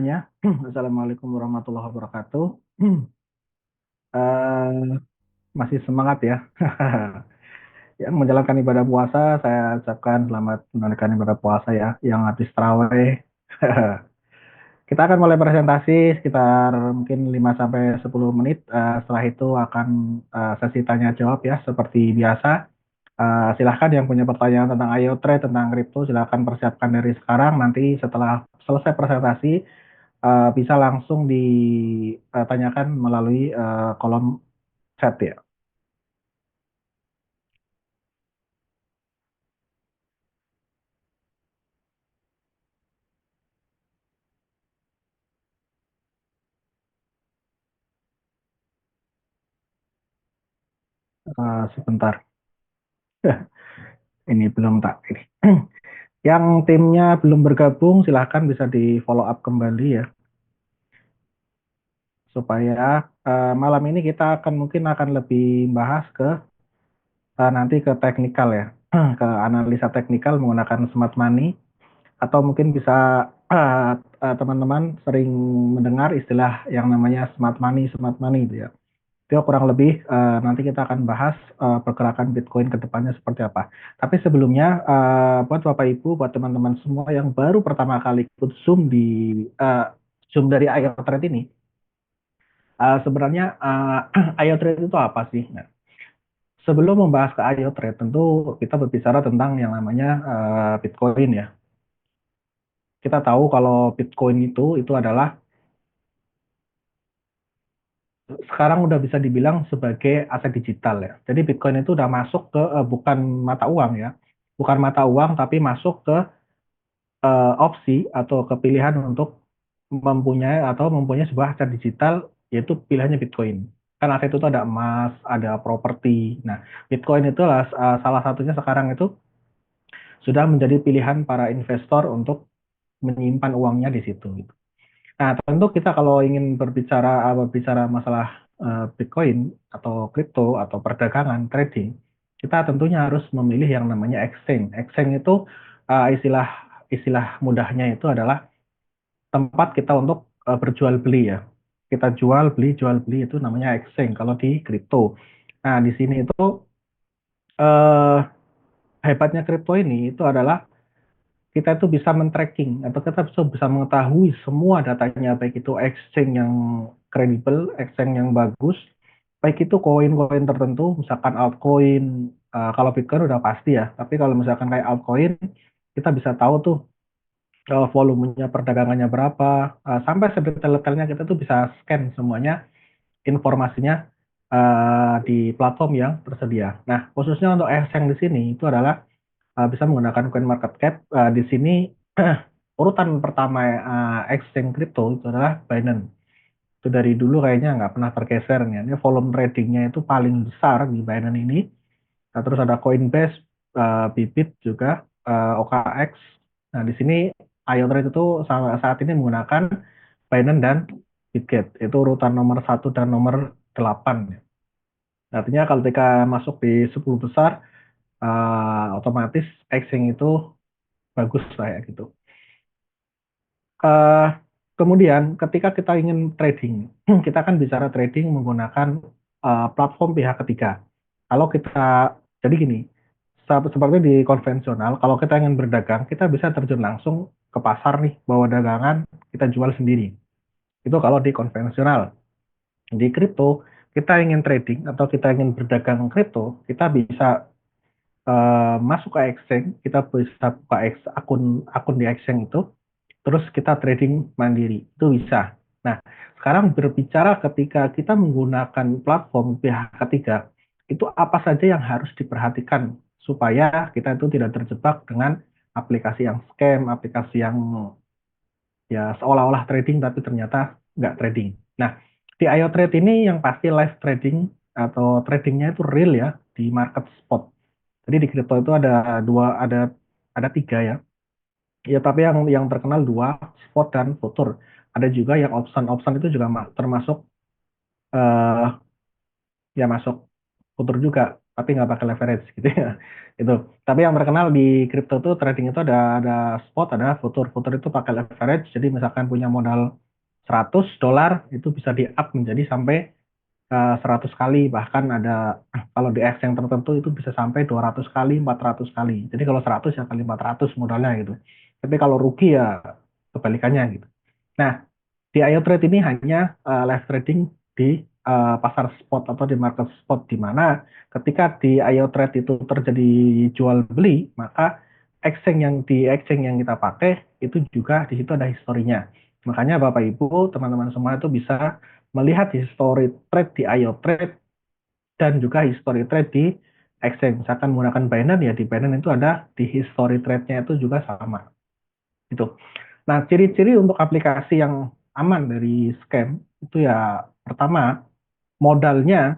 semuanya. Assalamualaikum warahmatullahi wabarakatuh. Eh, Masih semangat ya. Yang menjalankan ibadah puasa, saya ucapkan selamat menjalankan ibadah puasa ya. Yang habis tarawih. Kita akan mulai presentasi sekitar mungkin 5 sampai 10 menit. Setelah itu akan sesi tanya jawab ya seperti biasa. Silahkan yang punya pertanyaan tentang IoT, tentang kripto, silahkan persiapkan dari sekarang. Nanti setelah selesai presentasi, bisa langsung ditanyakan melalui kolom chat ya. Sebentar, ini belum tak ini. Yang timnya belum bergabung, silahkan bisa di follow up kembali ya, supaya malam ini kita mungkin akan lebih bahas ke nanti ke teknikal ya, ke analisa teknikal menggunakan smart money, atau mungkin bisa teman-teman sering mendengar istilah yang namanya smart money itu ya. Itu kurang lebih nanti kita akan bahas pergerakan Bitcoin ke depannya seperti apa. Tapi sebelumnya, buat Bapak Ibu, buat teman-teman semua yang baru pertama kali ikut uh, Zoom dari IO Trade ini, sebenarnya IO Trade itu apa sih? Nah, sebelum membahas ke IO Trade, tentu kita berbicara tentang yang namanya Bitcoin ya. Kita tahu kalau Bitcoin itu adalah sekarang udah bisa dibilang sebagai aset digital ya. Jadi Bitcoin itu udah masuk ke bukan mata uang ya, bukan mata uang tapi masuk ke opsi atau kepilihan untuk mempunyai sebuah aset digital, yaitu pilihannya Bitcoin. Kan aset itu ada emas, ada properti. Nah, Bitcoin itu salah satunya sekarang itu sudah menjadi pilihan para investor untuk menyimpan uangnya di situ, gitu. Nah, tentu kita kalau ingin berbicara masalah Bitcoin atau kripto atau perdagangan trading, kita tentunya harus memilih yang namanya exchange. Exchange itu istilah istilah mudahnya itu adalah tempat kita untuk berjual beli ya. Kita jual beli itu namanya exchange kalau di kripto. Nah, di sini itu eh, hebatnya kripto ini itu adalah kita itu bisa men-tracking atau kita bisa mengetahui semua datanya, baik itu exchange yang kredibel, exchange yang bagus, baik itu koin-koin tertentu, misalkan altcoin. Kalau Bitcoin udah pasti ya, tapi kalau misalkan kayak altcoin, kita bisa tahu tuh volumenya perdagangannya berapa, sampai sedetail-detailnya kita tuh bisa scan semuanya informasinya di platform yang tersedia. Nah, khususnya untuk exchange di sini itu adalah bisa menggunakan CoinMarketCap. Di sini urutan pertama exchange crypto itu adalah Binance. Itu dari dulu kayaknya nggak pernah tergeser nih. Ini volume tradingnya itu paling besar di Binance ini. Nah, terus ada Coinbase, Bybit juga, OKX. Nah, di sini IoTrade itu saat ini menggunakan Binance dan Bitget. Itu urutan nomor 1 dan nomor 8. Artinya kalau ketika masuk di 10 besar, otomatis exchange itu bagus lah ya gitu. Eh, Kemudian ketika kita ingin trading, kita kan bicara trading menggunakan platform pihak ketiga. Kalau kita, jadi gini, seperti di konvensional, kalau kita ingin berdagang, kita bisa terjun langsung ke pasar nih, bawa dagangan, kita jual sendiri. Itu kalau di konvensional. Di kripto, kita ingin trading atau kita ingin berdagang kripto, kita bisa masuk ke exchange, kita bisa buka akun akun di exchange itu, terus kita trading mandiri, itu bisa. Nah, sekarang berbicara ketika kita menggunakan platform pihak ketiga, itu apa saja yang harus diperhatikan supaya kita itu tidak terjebak dengan aplikasi yang scam, aplikasi yang ya seolah-olah trading tapi ternyata nggak trading. Nah, di IoTrade ini yang pasti live trading atau tradingnya itu real ya di market spot. Jadi di kripto itu ada tiga ya. Ya, tapi yang terkenal dua, spot dan futur. Ada juga yang option. Option itu juga termasuk ya masuk futur juga. tapi nggak pakai leverage gitu ya. Itu. Tapi yang terkenal di crypto tuh trading itu ada spot, ada futur. Futur itu pakai leverage. Jadi misalkan punya modal $100 itu bisa di up menjadi sampai 100 kali, bahkan ada kalau di exchange tertentu itu bisa sampai 200 kali, 400 kali. Jadi kalau 100 ya kali 400 modalnya gitu. Tapi kalau rugi ya kebalikannya gitu. Nah, di IO Trade ini hanya live trading di pasar spot atau di market spot, di mana ketika di IO Trade itu terjadi jual beli, maka exchange yang kita pakai itu juga di situ ada historinya. Makanya Bapak Ibu, teman-teman semua itu bisa melihat history trade di IO Trade dan juga history trade di exchange. Misalkan menggunakan Binance, ya di Binance itu ada di history trade-nya itu juga sama. Gitu. Nah, ciri-ciri untuk aplikasi yang aman dari scam itu ya pertama, modalnya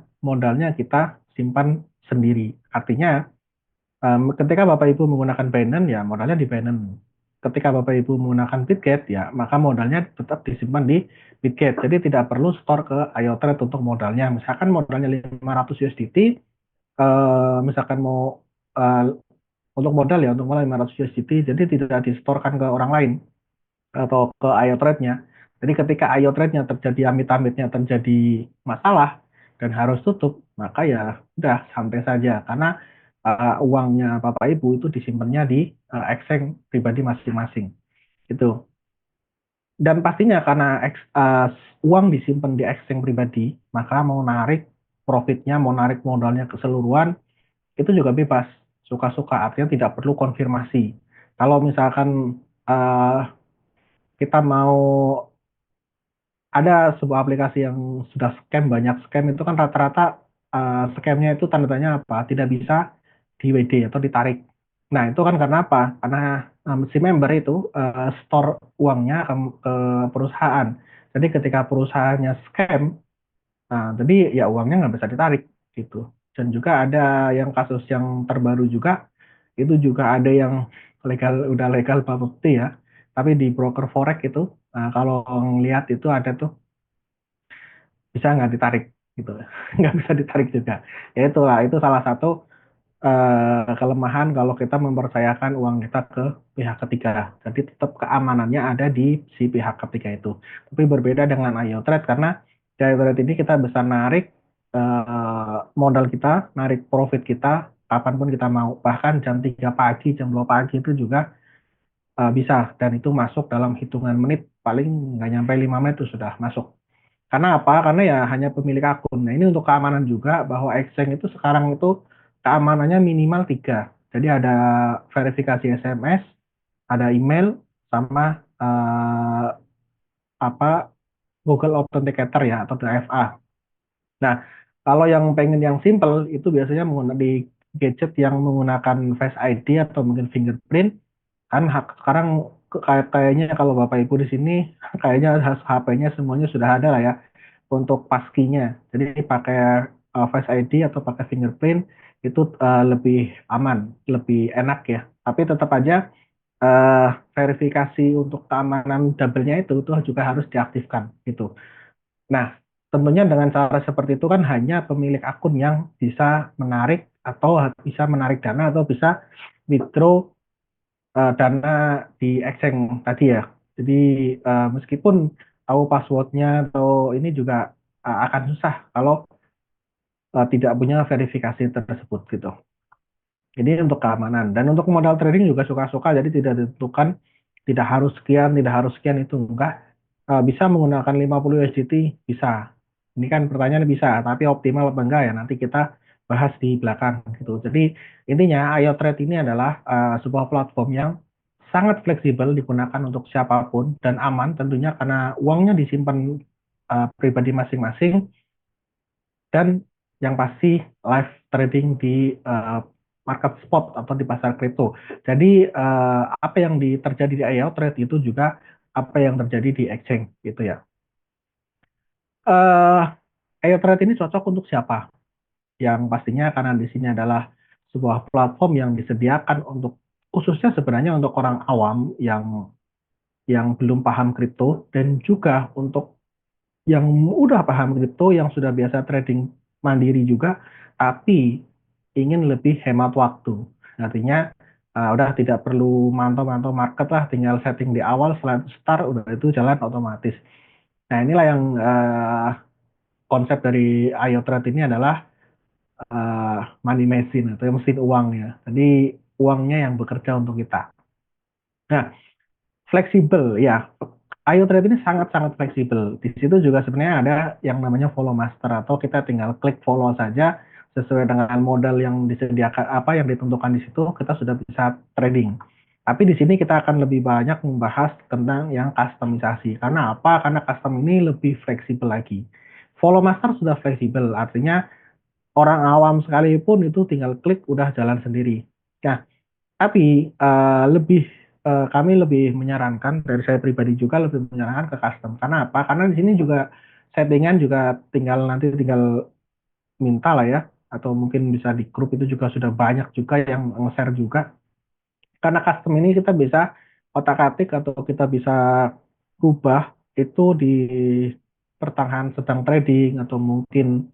kita simpan sendiri. Artinya ketika Bapak Ibu menggunakan Binance, ya modalnya di Binance. Ketika Bapak Ibu menggunakan Bitget, ya maka modalnya tetap disimpan di Bitget. Jadi tidak perlu store ke IOTrade untuk modalnya. Misalkan modalnya 500 USDT, misalkan mau eh, untuk modal ya, untuk modal 500 USDT, jadi tidak di-storekan ke orang lain atau ke IO trade-nya. Jadi ketika IO trade-nya terjadi amit-amitnya terjadi masalah dan harus tutup, maka ya udah santai saja karena uangnya Bapak Ibu itu disimpannya di exchange pribadi masing-masing. Itu. Dan pastinya karena uang disimpan di exchange pribadi, maka mau narik profitnya, mau narik modalnya keseluruhan, itu juga bebas, suka-suka. Artinya tidak perlu konfirmasi. Kalau misalkan uh, kita mau ada sebuah aplikasi yang sudah scam, banyak scam itu kan rata-rata scamnya itu tanda tanya apa? Tidak bisa di WD atau ditarik. Nah, itu kan karena apa? Karena si member itu store uangnya ke perusahaan. Jadi ketika perusahaannya scam, jadi ya uangnya nggak bisa ditarik gitu. Dan juga ada yang kasus yang terbaru juga, itu juga ada yang legal, udah legal bukti ya. Tapi di broker forex itu, kalau ngelihat itu ada tuh bisa nggak ditarik gitu, nggak bisa ditarik juga. Ya itulah, itu salah satu kelemahan kalau kita mempercayakan uang kita ke pihak ketiga. Jadi tetap keamanannya ada di si pihak ketiga itu. Tapi berbeda dengan IO Trade karena di IO Trade ini kita bisa narik modal kita, narik profit kita kapanpun kita mau. Bahkan jam 3 pagi, jam 2 pagi itu juga bisa. Dan itu masuk dalam hitungan menit, paling nggak nyampe 5 menit itu sudah masuk. Karena apa? Karena ya hanya pemilik akun. Nah, ini untuk keamanan juga bahwa exchange itu sekarang itu keamanannya minimal 3. Jadi ada verifikasi SMS, ada email, sama apa Google Authenticator ya atau DFA. Nah, kalau yang pengen yang simple itu biasanya menggunakan di gadget yang menggunakan Face ID atau mungkin fingerprint. Kan sekarang kayaknya kalau Bapak Ibu di sini kayaknya HP-nya semuanya sudah ada lah ya untuk paskinya. Jadi pakai Face ID atau pakai fingerprint itu lebih aman, lebih enak ya. Tapi tetap aja eh, verifikasi untuk keamanan double-nya itu juga harus diaktifkan gitu. Nah, tentunya dengan cara seperti itu kan hanya pemilik akun yang bisa menarik atau bisa menarik dana atau bisa withdraw dana di exchange tadi ya. Jadi meskipun tahu passwordnya atau ini juga akan susah kalau tidak punya verifikasi tersebut gitu. Jadi untuk keamanan dan untuk modal trading juga suka-suka, jadi tidak ditentukan, tidak harus sekian, tidak harus sekian, itu enggak. Bisa menggunakan 50 USDT bisa. Ini kan pertanyaan bisa, tapi optimal apa enggak ya nanti kita bahas di belakang gitu. Jadi intinya IO Trade ini adalah sebuah platform yang sangat fleksibel, digunakan untuk siapapun dan aman tentunya karena uangnya disimpan pribadi masing-masing, dan yang pasti live trading di uh, market spot atau di pasar kripto. Jadi apa yang terjadi di IO Trade itu juga apa yang terjadi di exchange gitu ya. uh, IO Trade ini cocok untuk siapa? Yang pastinya karena di sini adalah sebuah platform yang disediakan untuk khususnya sebenarnya untuk orang awam yang belum paham kripto, dan juga untuk yang udah paham kripto yang sudah biasa trading mandiri juga, tapi ingin lebih hemat waktu. Artinya udah tidak perlu mantau-mantau market lah, tinggal setting di awal, setelah start udah itu jalan otomatis. Nah, inilah yang konsep dari IoTrade ini adalah money machine atau mesin uang ya. Jadi uangnya yang bekerja untuk kita. Nah, fleksibel ya. IoTrade ini sangat-sangat fleksibel. Di situ juga sebenarnya ada yang namanya follow master atau kita tinggal klik follow saja sesuai dengan modal yang disediakan apa yang ditentukan di situ kita sudah bisa trading. Tapi di sini kita akan lebih banyak membahas tentang yang customisasi. Karena apa? Karena custom ini lebih fleksibel lagi. Follow master sudah fleksibel, artinya orang awam sekalipun itu tinggal klik udah jalan sendiri. Nah, tapi kami lebih menyarankan dari saya pribadi juga lebih menyarankan ke custom. Karena apa? Karena di sini juga settingan juga tinggal minta lah ya, atau mungkin bisa di grup itu juga sudah banyak juga yang nge-share juga. Karena custom ini kita bisa otak-atik atau kita bisa rubah itu di pertengahan sedang trading atau mungkin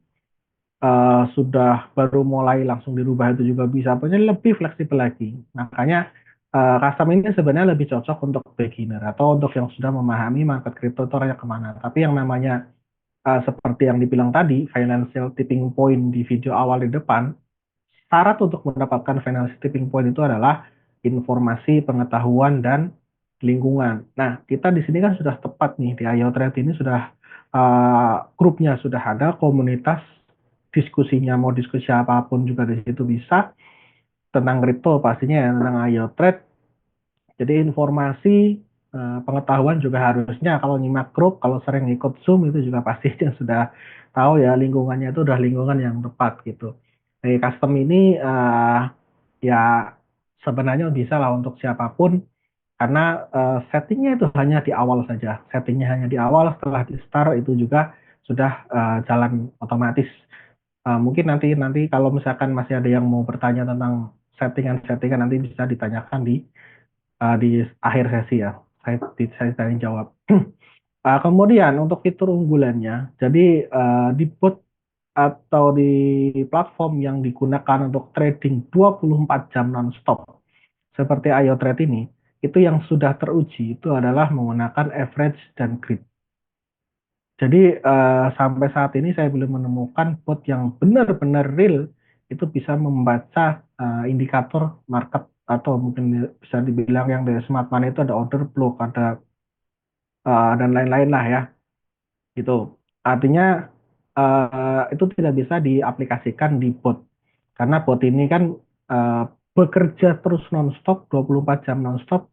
sudah baru mulai langsung dirubah itu juga bisa. Pokoknya lebih fleksibel lagi. Makanya custom ini sebenarnya lebih cocok untuk beginner atau untuk yang sudah memahami market crypto itu arahnya kemana. Tapi yang namanya seperti yang dibilang tadi, financial tipping point di video awal di depan, syarat untuk mendapatkan financial tipping point itu adalah informasi, pengetahuan, dan lingkungan. Nah, kita di sini kan sudah tepat nih di IoTrade ini sudah grupnya sudah ada, komunitas diskusinya mau diskusi apapun juga di situ bisa tentang kripto pastinya ya, tentang IoTrade. Jadi informasi pengetahuan juga harusnya kalau nyimak grup, kalau sering ikut Zoom itu juga pastinya sudah tahu ya lingkungannya itu udah lingkungan yang tepat gitu. Jadi custom ini ya sebenarnya bisa lah untuk siapapun karena settingnya itu hanya di awal saja. Settingnya hanya di awal, setelah di start itu juga sudah jalan otomatis. Mungkin nanti nanti kalau misalkan masih ada yang mau bertanya tentang settingan-settingan nanti bisa ditanyakan di akhir sesi ya. Saya tanya jawab. Kemudian untuk fitur unggulannya, jadi di bot atau di platform yang digunakan untuk trading 24 jam non-stop seperti IoTrade ini, itu yang sudah teruji itu adalah menggunakan average dan grid. Jadi sampai saat ini saya belum menemukan bot yang benar-benar real itu bisa membaca indikator market atau mungkin bisa dibilang yang dari smart money itu ada order block, ada dan lain-lain lah ya. Gitu. Artinya itu tidak bisa diaplikasikan di bot. Karena bot ini kan uh, bekerja terus nonstop, 24 jam nonstop,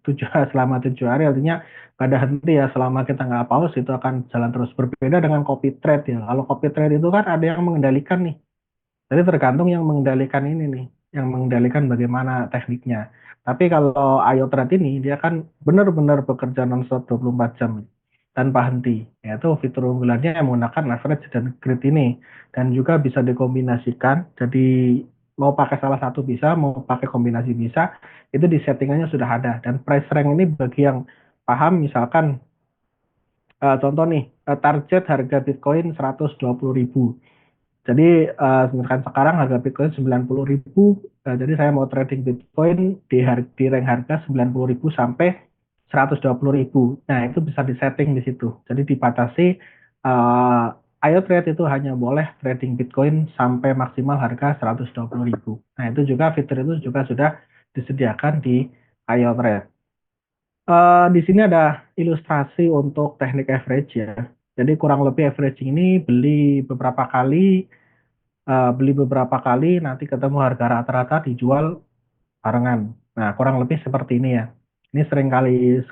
selama 7 hari. Artinya pada ada henti ya, selama kita nggak pause itu akan jalan terus. Berbeda dengan copy trade ya. Kalau copy trade itu kan ada yang mengendalikan nih. Jadi tergantung yang mengendalikan ini nih, yang mengendalikan bagaimana tekniknya. Tapi kalau IoTrade ini, dia kan benar-benar bekerja nonstop 24 jam tanpa henti. Yaitu fitur unggulannya yang menggunakan average dan grid ini. Dan juga bisa dikombinasikan, jadi mau pakai salah satu bisa, mau pakai kombinasi bisa, itu di settingannya sudah ada. Dan price rank ini bagi yang paham, misalkan contoh nih, target harga Bitcoin 120.000. Jadi misalkan sekarang harga Bitcoin 90.000, jadi saya mau trading Bitcoin di rank harga 90.000 sampai 120.000. Nah, itu bisa disetting di situ. Jadi dibatasi uh, IoTrade itu hanya boleh trading Bitcoin sampai maksimal harga 120.000. Nah, itu juga fitur itu juga sudah disediakan di IoTrade. Di sini ada ilustrasi untuk teknik average ya. Jadi kurang lebih averaging ini beli beberapa kali nanti ketemu harga rata-rata dijual barengan. Nah, kurang lebih seperti ini ya. Ini sering kali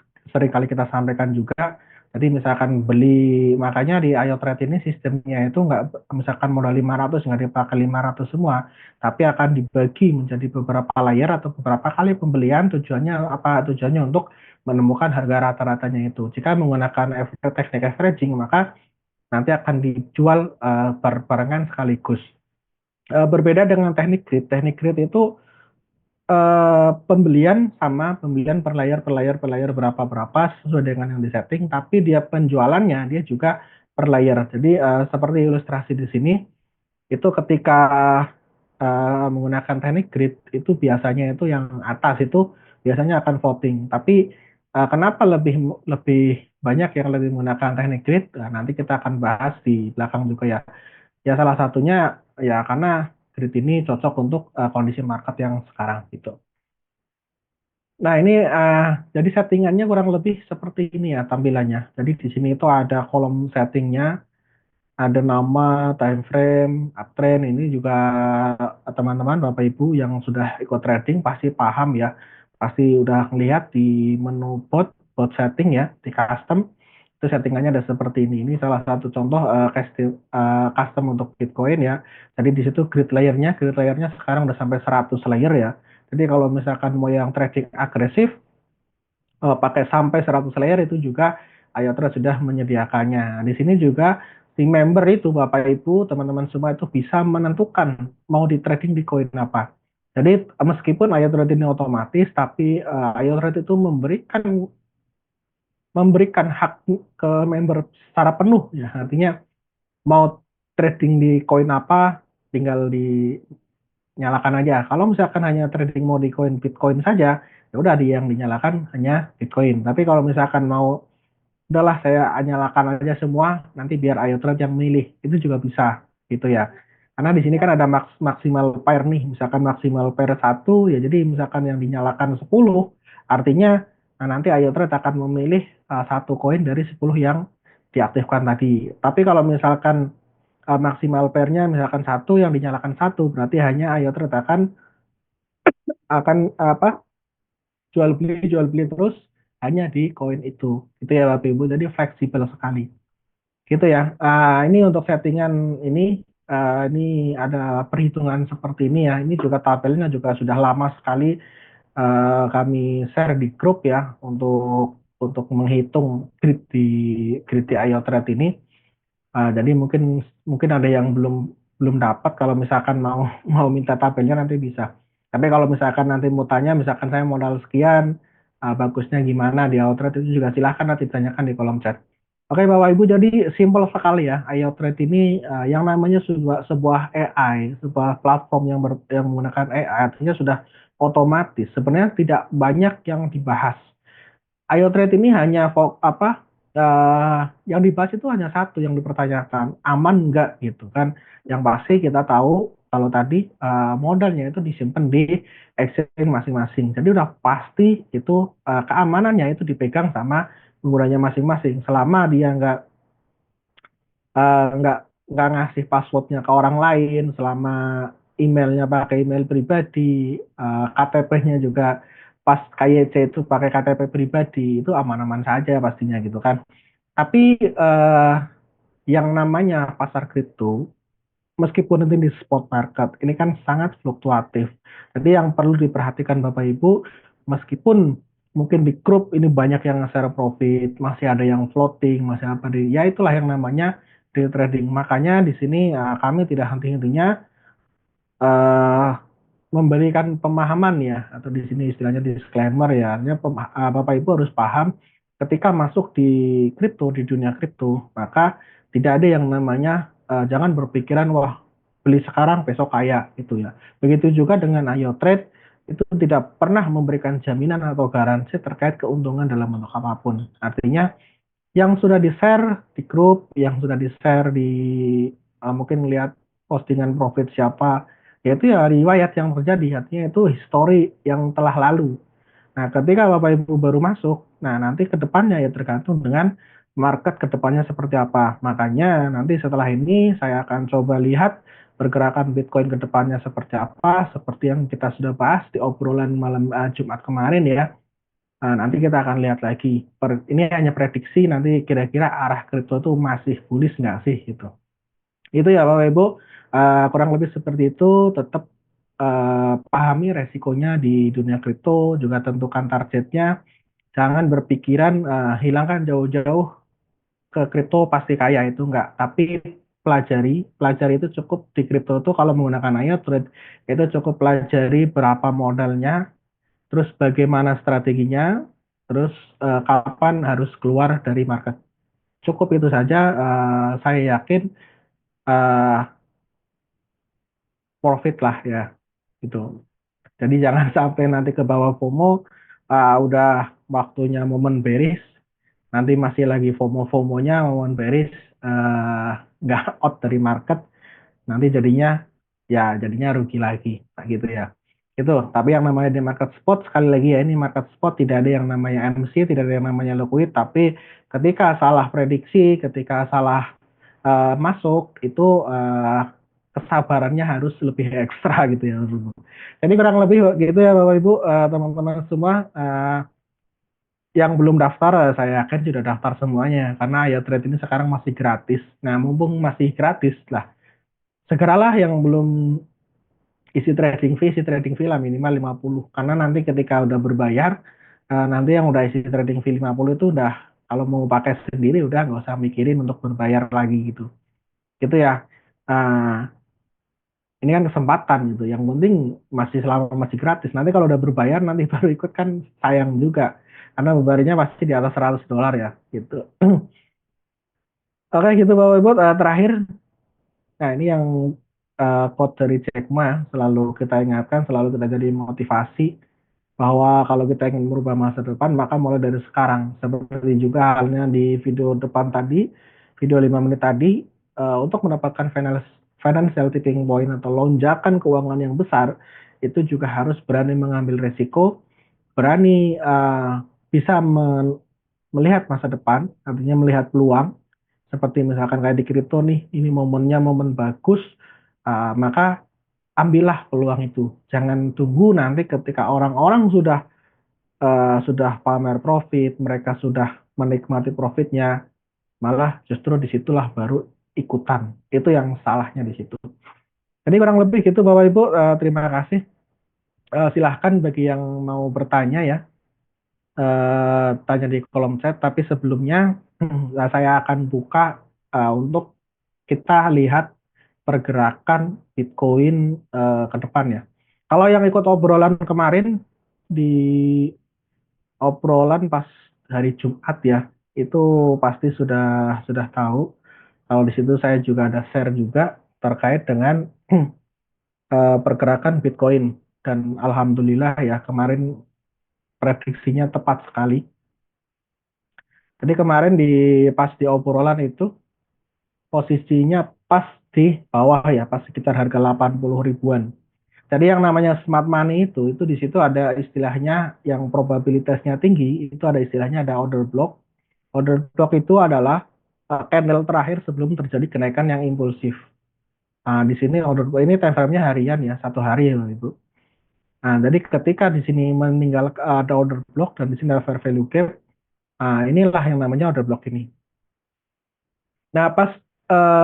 kita sampaikan juga. Jadi misalkan beli, makanya di Ayo Trade ini sistemnya itu nggak, misalkan modal 500 nggak dipakai 500 semua, tapi akan dibagi menjadi beberapa layer atau beberapa kali pembelian. Tujuannya apa? Tujuannya untuk menemukan harga rata-ratanya itu. Jika menggunakan teknik averaging, maka nanti akan dijual barengan sekaligus. Berbeda dengan teknik grid. Teknik grid itu pembelian per layer berapa sesuai dengan yang disetting, tapi dia penjualannya dia juga per layer. Jadi seperti ilustrasi di sini, itu ketika menggunakan teknik grid itu biasanya itu yang atas itu biasanya akan voting. Tapi kenapa lebih lebih banyak yang lebih menggunakan teknik grid? Nah, nanti kita akan bahas di belakang juga ya. Ya salah satunya ya karena grid ini cocok untuk kondisi market yang sekarang gitu. Nah ini jadi settingannya kurang lebih seperti ini ya tampilannya. Jadi di sini itu ada kolom settingnya, ada nama, time frame, uptrend. Ini juga teman-teman Bapak Ibu yang sudah ikut trading pasti paham ya. Pasti udah ngelihat di menu bot setting ya, di custom. Itu settingannya ada seperti ini. Ini salah satu contoh custom untuk Bitcoin ya. Jadi di situ grid layernya sekarang udah sampai 100 layer ya. Jadi kalau misalkan mau yang trading agresif, pakai sampai 100 layer itu juga iOTrade sudah menyediakannya. Di sini juga di member itu Bapak Ibu, teman-teman semua itu bisa menentukan mau di trading di koin apa. Jadi meskipun iOTrade ini otomatis, tapi iOTrade itu memberikan hak ke member secara penuh ya. Artinya mau trading di koin apa tinggal dinyalakan aja. Kalau misalkan hanya trading mau di koin Bitcoin saja, ya udah yang dinyalakan hanya Bitcoin. Tapi kalau misalkan mau udahlah saya nyalakan aja semua, nanti biar iOTrade yang milih, itu juga bisa gitu ya. Karena di sini kan ada maksimal pair nih, misalkan maksimal pair satu ya, jadi misalkan yang dinyalakan 10, artinya nanti iOTrade akan memilih satu koin dari 10 yang diaktifkan tadi. Tapi kalau misalkan maksimal pairnya misalkan satu, yang dinyalakan satu, berarti hanya iOTrade akan apa, jual beli terus hanya di koin itu. Itu ya Bapak Ibu, jadi fleksibel sekali. Gitu ya. Ini untuk settingan ini, ini ada perhitungan seperti ini ya. Ini juga tabelnya juga sudah lama sekali kami share di grup ya untuk menghitung grid di iOTrade ini. Jadi mungkin mungkin ada yang belum dapat kalau misalkan mau mau minta tabelnya nanti bisa. Tapi kalau misalkan nanti mau tanya, misalkan saya modal sekian, bagusnya gimana di iOTrade itu juga silahkan nanti tanyakan di kolom chat. Oke Bapak Ibu, jadi simpel sekali ya iOTrade ini yang namanya sebuah AI, sebuah platform yang menggunakan AI artinya sudah otomatis. Sebenarnya tidak banyak yang dibahas. iOTrade ini hanya eh, yang dibahas itu hanya satu yang dipertanyakan, aman nggak gitu kan? Yang pasti kita tahu kalau tadi modalnya itu disimpan di exchange masing-masing. Jadi udah pasti itu keamanannya itu dipegang sama penggunanya masing-masing. Selama dia eh, nggak nggak ngasih passwordnya ke orang lain, selama emailnya pakai email pribadi, KTP-nya juga pas KYC itu pakai KTP pribadi, itu aman-aman saja pastinya gitu kan. Tapi yang namanya pasar kripto, meskipun nanti di spot market, ini kan sangat fluktuatif. Jadi yang perlu diperhatikan Bapak Ibu, meskipun mungkin di grup ini banyak yang share profit, masih ada yang floating, masih apa di, ya itulah yang namanya day trading. Makanya di sini kami tidak henti-hentinya eh, memberikan pemahaman ya, atau di sini istilahnya disclaimer ya, artinya Bapak Ibu harus paham ketika masuk di kripto, di dunia kripto, maka tidak ada yang namanya jangan berpikiran wah beli sekarang besok kaya gitu ya. Begitu juga dengan iOTrade itu tidak pernah memberikan jaminan atau garansi terkait keuntungan dalam bentuk apapun. Artinya yang sudah di-share di grup, yang sudah di-share di mungkin melihat postingan profit siapa, yaitu ya riwayat yang terjadi, artinya itu histori yang telah lalu. Nah, ketika Bapak Ibu baru masuk, nah nanti ke depannya ya tergantung dengan market ke depannya seperti apa. Makanya nanti setelah ini saya akan coba lihat pergerakan Bitcoin ke depannya seperti apa, seperti yang kita sudah bahas di obrolan malam Jumat kemarin ya. Nah, nanti kita akan lihat lagi. Ini hanya prediksi nanti kira-kira arah kripto itu masih bullish nggak sih gitu. Itu ya Bapak Ibu, kurang lebih seperti itu. Tetap pahami resikonya di dunia kripto, juga tentukan targetnya. Jangan berpikiran hilangkan jauh-jauh ke kripto pasti kaya itu enggak. Tapi pelajari, pelajari itu cukup di kripto itu kalau menggunakan iTrade itu cukup pelajari berapa modalnya, terus bagaimana strateginya, terus kapan harus keluar dari market. Cukup itu saja. Saya yakin eh, profit lah ya gitu. Jadi jangan sampai nanti ke bawah FOMO, udah waktunya momen bearish, nanti masih lagi FOMO-FOMO-nya momen bearish, nggak out dari market, nanti jadinya rugi lagi, nah, gitu ya. Itu. Tapi yang namanya di market spot, sekali lagi ya, ini market spot tidak ada yang namanya MC, tidak ada yang namanya liquid, tapi ketika salah prediksi, ketika salah masuk itu, kesabarannya harus lebih ekstra gitu ya. Jadi kurang lebih gitu ya Bapak Ibu, teman-teman semua, yang belum daftar, saya yakin sudah daftar semuanya karena ya trade ini sekarang masih gratis. Nah, mumpung masih gratis lah, segeralah yang belum isi trading fee lah minimal 50, karena nanti ketika udah berbayar, nanti yang udah isi trading fee 50 itu udah, kalau mau pakai sendiri udah nggak usah mikirin untuk berbayar lagi gitu. Gitu ya. Nah, ini kan kesempatan gitu. Yang penting masih selama masih gratis. Nanti kalau udah berbayar nanti baru ikut kan sayang juga. Karena berbayarnya pasti di atas $100 ya gitu. Oke gitu Bapak Ibu, terakhir. Nah, ini yang quote dari Jack Ma selalu kita ingatkan, selalu kita jadi motivasi bahwa kalau kita ingin merubah masa depan maka mulai dari sekarang. Seperti juga halnya di video depan tadi, video 5 menit tadi, untuk mendapatkan financial tipping point atau lonjakan keuangan yang besar, itu juga harus berani mengambil resiko, berani bisa melihat masa depan, artinya melihat peluang, seperti misalkan kayak di kripto nih, ini momennya momen bagus, maka ambillah peluang itu. Jangan tunggu nanti ketika orang-orang sudah pamer profit, mereka sudah menikmati profitnya, malah justru disitulah baru ikutan. Itu yang salahnya di situ. Jadi kurang lebih gitu Bapak Ibu, terima kasih. Silahkan bagi yang mau bertanya ya, tanya di kolom chat. Tapi sebelumnya saya akan buka untuk kita lihat pergerakan Bitcoin ke depan ya. Kalau yang ikut obrolan kemarin, di obrolan pas hari Jumat ya, itu pasti sudah tahu. Kalau di situ saya juga ada share juga terkait dengan pergerakan Bitcoin, dan alhamdulillah ya kemarin prediksinya tepat sekali. Jadi kemarin pas di obrolan itu posisinya pas di bawah ya, pas sekitar harga 80 ribuan. Jadi yang namanya smart money itu di situ ada istilahnya yang probabilitasnya tinggi, itu ada istilahnya ada order block. Order block itu adalah candle terakhir sebelum terjadi kenaikan yang impulsif. Nah, di sini order block ini time frame-nya harian ya, 1 hari ya, Ibu. Nah, jadi ketika di sini meninggal ada order block dan di sini ada fair value gap, inilah yang namanya order block ini. Nah, pas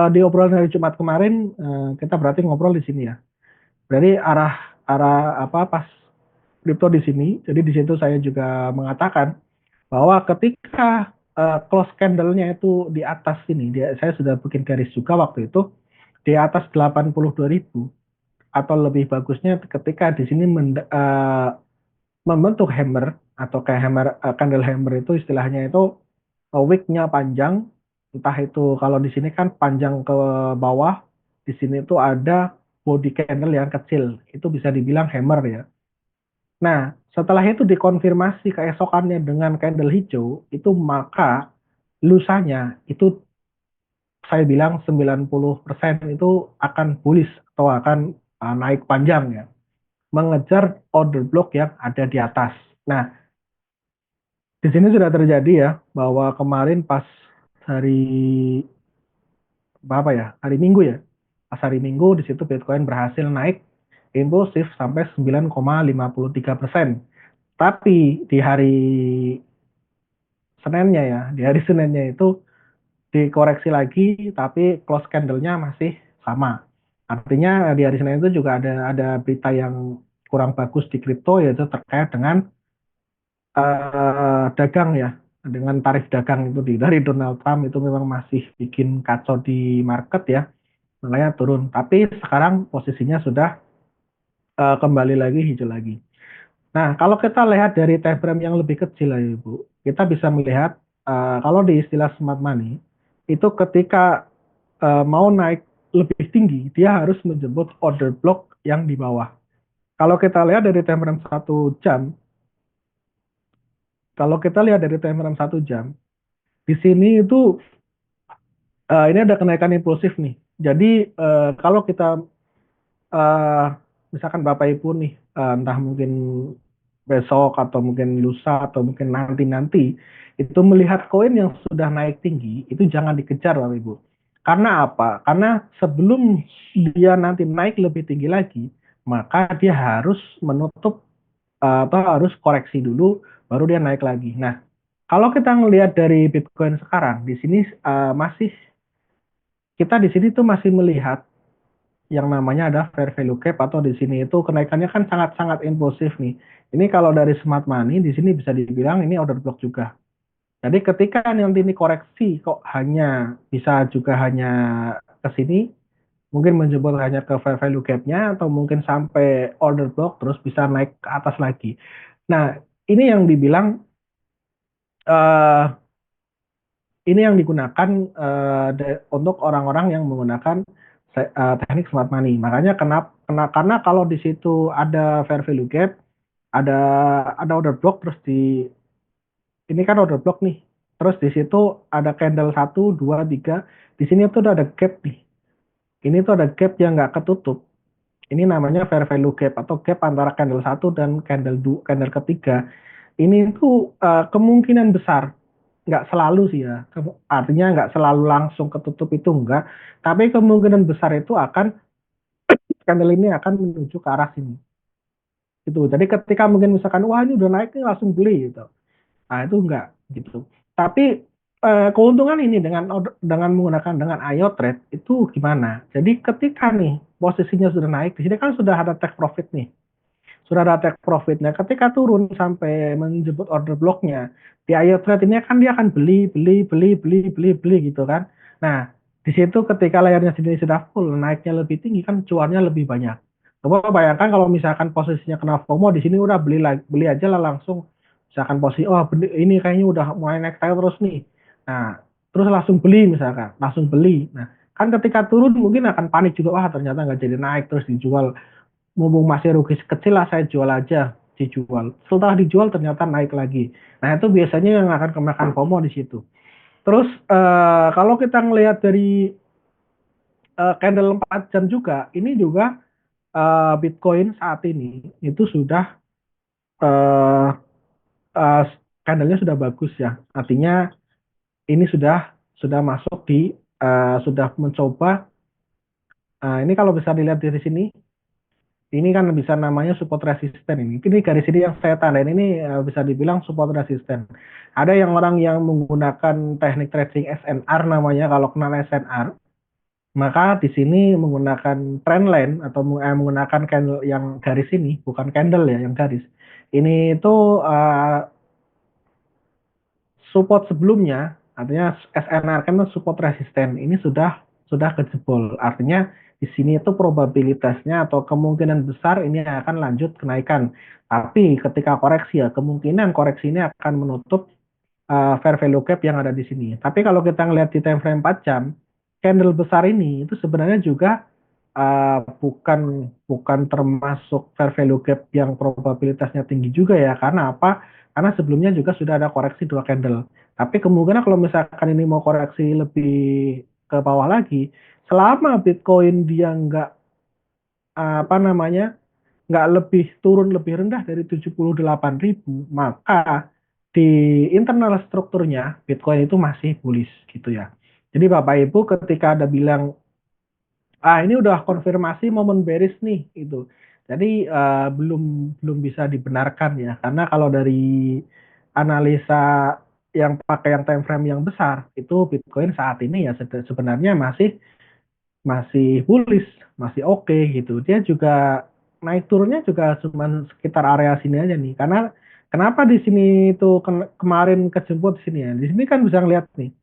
di obrolan hari Jumat kemarin, kita berarti ngobrol di sini ya. Berarti arah arah apa pas kripto di sini. Jadi di situ saya juga mengatakan bahwa ketika close candle-nya itu di atas sini, saya sudah bikin garis juga waktu itu di atas 82.000, atau lebih bagusnya ketika di sini membentuk hammer, atau kayak hammer, candle hammer itu istilahnya itu wick-nya panjang, entah itu kalau di sini kan panjang ke bawah, di sini tuh ada body candle yang kecil, itu bisa dibilang hammer ya. Nah, setelah itu dikonfirmasi keesokannya dengan candle hijau, itu maka lusanya itu saya bilang 90% itu akan bullish atau akan naik panjang ya, mengejar order block yang ada di atas. Nah, di sini sudah terjadi ya, bahwa kemarin pas hari apa ya, hari Minggu ya, pas hari Minggu di situ Bitcoin berhasil naik impulsif sampai 9,53%. Tapi di hari Seninnya ya, di hari Seninnya itu dikoreksi lagi, tapi close candle-nya masih sama. Artinya di hari Senin itu juga ada berita yang kurang bagus di kripto, yaitu terkait dengan dagang ya, dengan tarif dagang itu dari Donald Trump, itu memang masih bikin kacau di market ya, makanya turun. Tapi sekarang posisinya sudah kembali lagi hijau lagi. Nah, kalau kita lihat dari time frame yang lebih kecil ya Ibu, kita bisa melihat kalau di istilah smart money itu ketika mau naik lebih tinggi, dia harus menjemput order block yang di bawah. Kalau kita lihat dari time frame 1 jam, kalau kita lihat dari time frame 1 jam, di sini itu ini ada kenaikan impulsif nih. Jadi kalau kita eh, misalkan Bapak Ibu nih, entah mungkin besok atau mungkin lusa atau mungkin nanti-nanti, itu melihat koin yang sudah naik tinggi, itu jangan dikejar Bapak Ibu. Karena apa? Karena sebelum dia nanti naik lebih tinggi lagi, maka dia harus menutup atau harus koreksi dulu, baru dia naik lagi. Nah, kalau kita ngelihat dari Bitcoin sekarang, di sini masih kita di sini tuh masih melihat yang namanya ada fair value gap atau di sini itu kenaikannya kan sangat-sangat impulsif nih. Ini kalau dari smart money di sini bisa dibilang ini order block juga. Jadi ketika nanti ini koreksi kok hanya bisa juga hanya ke sini, mungkin menjemput hanya ke fair value gap-nya atau mungkin sampai order block terus bisa naik ke atas lagi. Nah, ini yang dibilang eh, ini yang digunakan untuk orang-orang yang menggunakan teknik smart money. Makanya karena kalau di situ ada fair value gap, ada order block terus di ini kan order block nih. Terus di situ ada candle 1, 2, 3. Di sini tuh udah ada gap nih. Ini tuh ada gap yang nggak ketutup. Ini namanya fair value gap atau gap antara candle 1 dan candle ketiga. Ini tuh kemungkinan besar nggak selalu sih ya. Artinya nggak selalu langsung ketutup itu enggak. Tapi kemungkinan besar itu akan candle ini akan menuju ke arah sini. Gitu. Jadi ketika mungkin misalkan wah ini udah naik nih langsung beli gitu. Nah, itu enggak gitu. Tapi keuntungan ini dengan menggunakan dengan IO trade itu gimana? Jadi ketika nih posisinya sudah naik, di sini kan sudah ada take profit nih. Sudah ada take profitnya. Ketika turun sampai menjemput order blocknya, di IO trade ini kan dia akan beli gitu kan. Nah, di situ ketika layarnya sendiri sudah full, naiknya lebih tinggi kan cuannya lebih banyak. Coba bayangkan kalau misalkan posisinya kena FOMO di sini udah beli aja lah langsung. Misalkan posisi oh ini kayaknya udah mulai naik terus nih. Nah, terus langsung beli misalkan, langsung beli. Nah, kan ketika turun mungkin akan panik juga wah ternyata nggak jadi naik terus dijual mumpung masih rugi kecil lah saya jual aja dijual setelah dijual ternyata naik lagi. Nah itu biasanya yang akan kemakan FOMO di situ. Terus kalau kita ngelihat dari candle 4 jam juga ini juga Bitcoin saat ini itu sudah uh, uh, candlenya sudah bagus ya, artinya ini sudah masuk di sudah mencoba ini kalau bisa dilihat dari sini. Ini kan bisa namanya support resisten ini. Ini garis ini yang saya tandain ini bisa dibilang support resisten. Ada yang orang yang menggunakan teknik trading SNR namanya kalau kenal SNR, maka di sini menggunakan trendline atau menggunakan candle yang garis ini, bukan candle ya, yang garis. Ini itu support sebelumnya, artinya SNR kan support resisten ini sudah kejebol. Artinya di sini itu probabilitasnya atau kemungkinan besar ini akan lanjut kenaikan. Tapi ketika koreksi ya, kemungkinan koreksi ini akan menutup fair value gap yang ada di sini. Tapi kalau kita ngelihat di time frame 4 jam, candle besar ini itu sebenarnya juga bukan bukan termasuk fair value gap yang probabilitasnya tinggi juga ya. Karena apa? Karena sebelumnya juga sudah ada koreksi 2 candle. Tapi kemungkinan kalau misalkan ini mau koreksi lebih ke bawah lagi, selama Bitcoin dia nggak apa namanya nggak lebih turun lebih rendah dari 78.000, maka di internal strukturnya Bitcoin itu masih bullish gitu ya. Jadi Bapak Ibu ketika ada bilang ini udah konfirmasi momen bearish nih itu. Jadi belum belum bisa dibenarkan ya karena kalau dari analisa yang pakai yang time frame yang besar itu Bitcoin saat ini ya sebenarnya masih masih bullish, masih oke gitu. Dia juga naik turunnya juga cuma sekitar area sini aja nih. Karena kenapa di sini itu kemarin kejemput di sini ya. Di sini kan bisa ngeliat nih.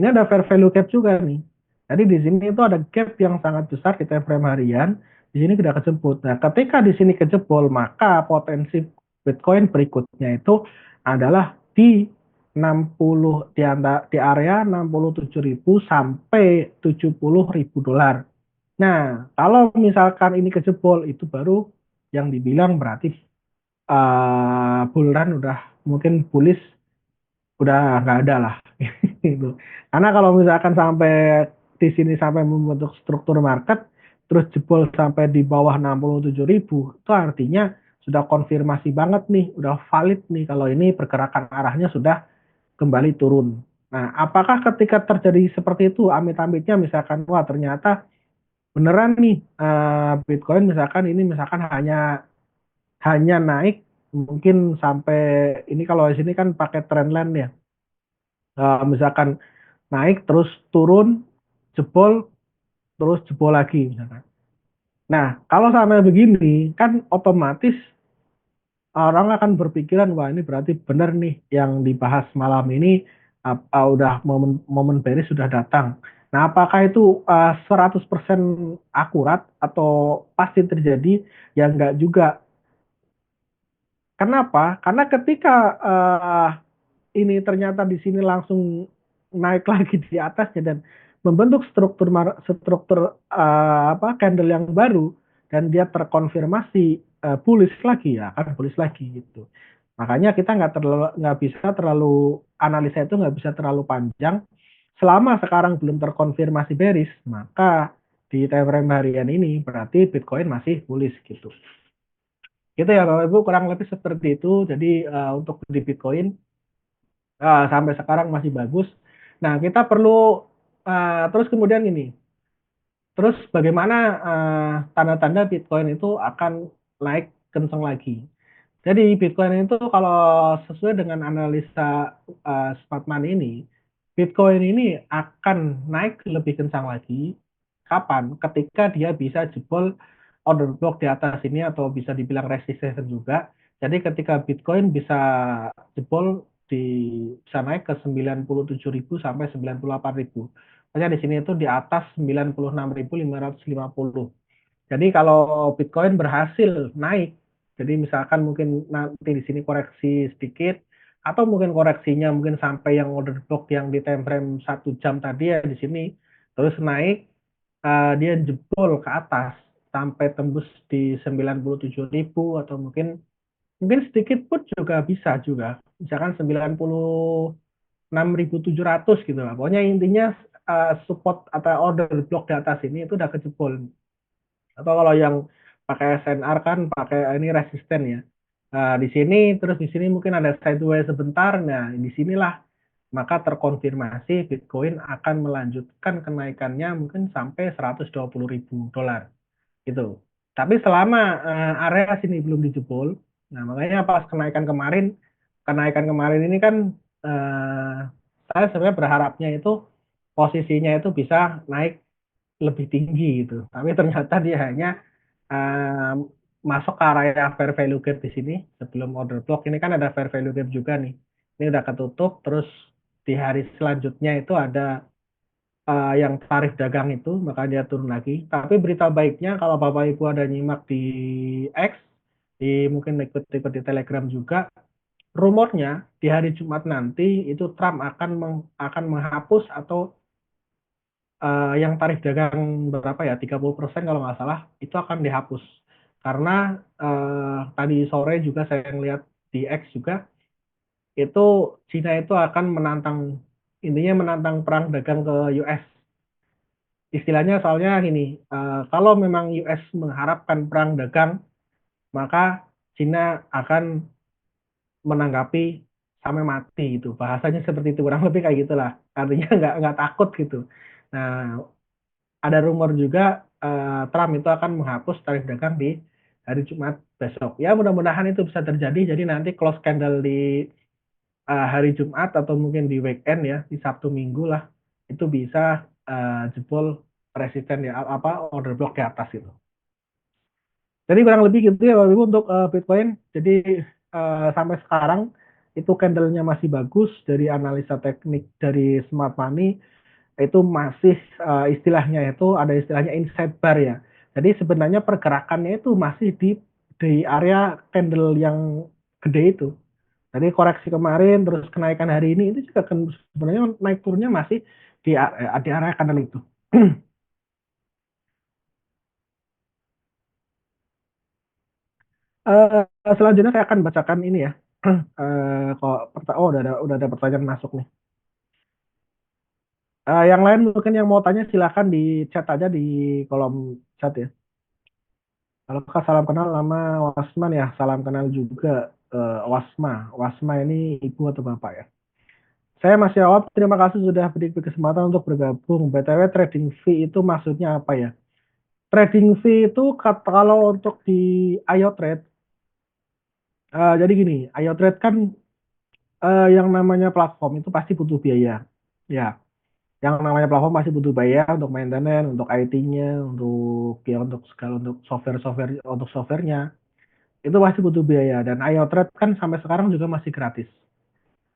Ini ada fair value gap juga nih. Jadi di sini itu ada gap yang sangat besar di time frame harian. Di sini tidak kejemput. Nah, ketika di sini kejebol, maka potensi Bitcoin berikutnya itu adalah di 60 di area 67.000 sampai 70.000 dolar. Nah, kalau misalkan ini kejebol, itu baru yang dibilang berarti bull run udah mungkin bullish udah nggak ada lah gitu. Karena kalau misalkan sampai di sini sampai membentuk struktur market terus jebol sampai di bawah 67.000 itu artinya sudah konfirmasi banget nih, udah valid nih kalau ini pergerakan arahnya sudah kembali turun. Nah, apakah ketika terjadi seperti itu amit-amitnya misalkan wah ternyata beneran nih Bitcoin misalkan ini misalkan hanya hanya naik mungkin sampai ini kalau di sini kan pakai trendline ya. Misalkan naik terus turun jebol terus jebol lagi misalkan. Nah, kalau sampai begini kan otomatis orang akan berpikiran wah ini berarti benar nih yang dibahas malam ini udah momen momen bearish sudah datang. Nah, apakah itu 100% akurat atau pasti terjadi? Ya enggak juga. Kenapa? Karena ketika ini ternyata di sini langsung naik lagi di atasnya dan membentuk struktur apa candle yang baru dan dia terkonfirmasi bullish lagi ya akan bullish lagi gitu. Makanya kita nggak bisa terlalu analisa itu nggak bisa terlalu panjang selama sekarang belum terkonfirmasi bearish maka di time frame harian ini berarti Bitcoin masih bullish gitu. Gitu ya Bapak Ibu kurang lebih seperti itu. Jadi untuk di Bitcoin sampai sekarang masih bagus. Nah, kita perlu terus kemudian ini. Terus bagaimana tanda-tanda Bitcoin itu akan naik kencang lagi? Jadi Bitcoin itu kalau sesuai dengan analisa smart money ini, Bitcoin ini akan naik lebih kencang lagi. Kapan? Ketika dia bisa jebol order block di atas ini atau bisa dibilang resistance juga. Jadi ketika Bitcoin bisa jebol di bisa naik ke 97.000 sampai 98.000. Makanya di sini itu di atas 96.550. Jadi kalau Bitcoin berhasil naik, jadi misalkan mungkin nanti di sini koreksi sedikit, atau mungkin koreksinya mungkin sampai yang order block yang di time frame 1 jam tadi ya di sini, terus naik, dia jebol ke atas sampai tembus di 97.000 atau mungkin mungkin sedikit pun juga bisa juga, misalkan 96.700 gitu lah. Pokoknya intinya support atau order block di atas ini itu udah kejebol. Atau kalau yang pakai SNR kan pakai ini resisten ya. Nah, di sini terus di sini mungkin ada sideways sebentar. Nah, di sinilah maka terkonfirmasi Bitcoin akan melanjutkan kenaikannya mungkin sampai 120.000 dolar gitu. Tapi selama area sini belum dijebol, nah makanya pas kenaikan kemarin ini kan uh, saya sebenarnya berharapnya itu posisinya itu bisa naik lebih tinggi gitu. Tapi ternyata dia hanya uh, masuk ke area fair value gap di sini sebelum order block. Ini kan ada fair value gap juga nih. Ini udah ketutup, terus di hari selanjutnya itu ada yang tarif dagang itu, maka dia turun lagi. Tapi berita baiknya kalau Bapak Ibu ada nyimak di X, di mungkin ikut-ikut di Telegram juga, rumornya di hari Jumat nanti itu Trump akan menghapus atau yang tarif dagang berapa ya 30% kalau nggak salah itu akan dihapus karena tadi sore juga saya lihat di X juga itu Cina itu akan menantang intinya menantang perang dagang ke US istilahnya soalnya ini kalau memang US mengharapkan perang dagang maka Cina akan menanggapi sampai mati itu bahasanya seperti itu kurang lebih kayak gitulah artinya nggak takut gitu. Nah, ada rumor juga Trump itu akan menghapus tarif dagang di hari Jumat besok. Ya mudah-mudahan itu bisa terjadi. Jadi nanti close candle di hari Jumat atau mungkin di weekend ya di Sabtu Minggu lah itu bisa jebol resisten ya apa order block di atas itu. Jadi kurang lebih gitu ya Bapak Ibu untuk Bitcoin. Jadi sampai sekarang itu candlenya masih bagus dari analisa teknik dari Smart Money itu masih istilahnya itu ada istilahnya inside bar ya. Jadi sebenarnya pergerakannya itu masih di area candle yang gede itu. Jadi koreksi kemarin terus kenaikan hari ini itu juga kan sebenarnya naik turunnya masih di area candle itu. Selanjutnya saya akan bacakan ini ya. Kok oh udah ada pertanyaan masuk nih. Yang lain mungkin yang mau tanya silakan di chat aja di kolom chat ya. Halo Kak, salam kenal, nama Wasman ya. Salam kenal juga Wasma. Wasma ini ibu atau bapak ya? Saya masih awam. Terima kasih sudah beri kesempatan untuk bergabung. BTW trading fee itu maksudnya apa ya? Trading fee itu kalau untuk di IoTrade, jadi gini, IoTrade kan yang namanya platform itu pasti butuh biaya. Ya, yang namanya platform pasti butuh biaya untuk maintenance, untuk IT-nya, untuk segala untuk software-software untuk softwarenya itu pasti butuh biaya dan IoTrade kan sampai sekarang juga masih gratis.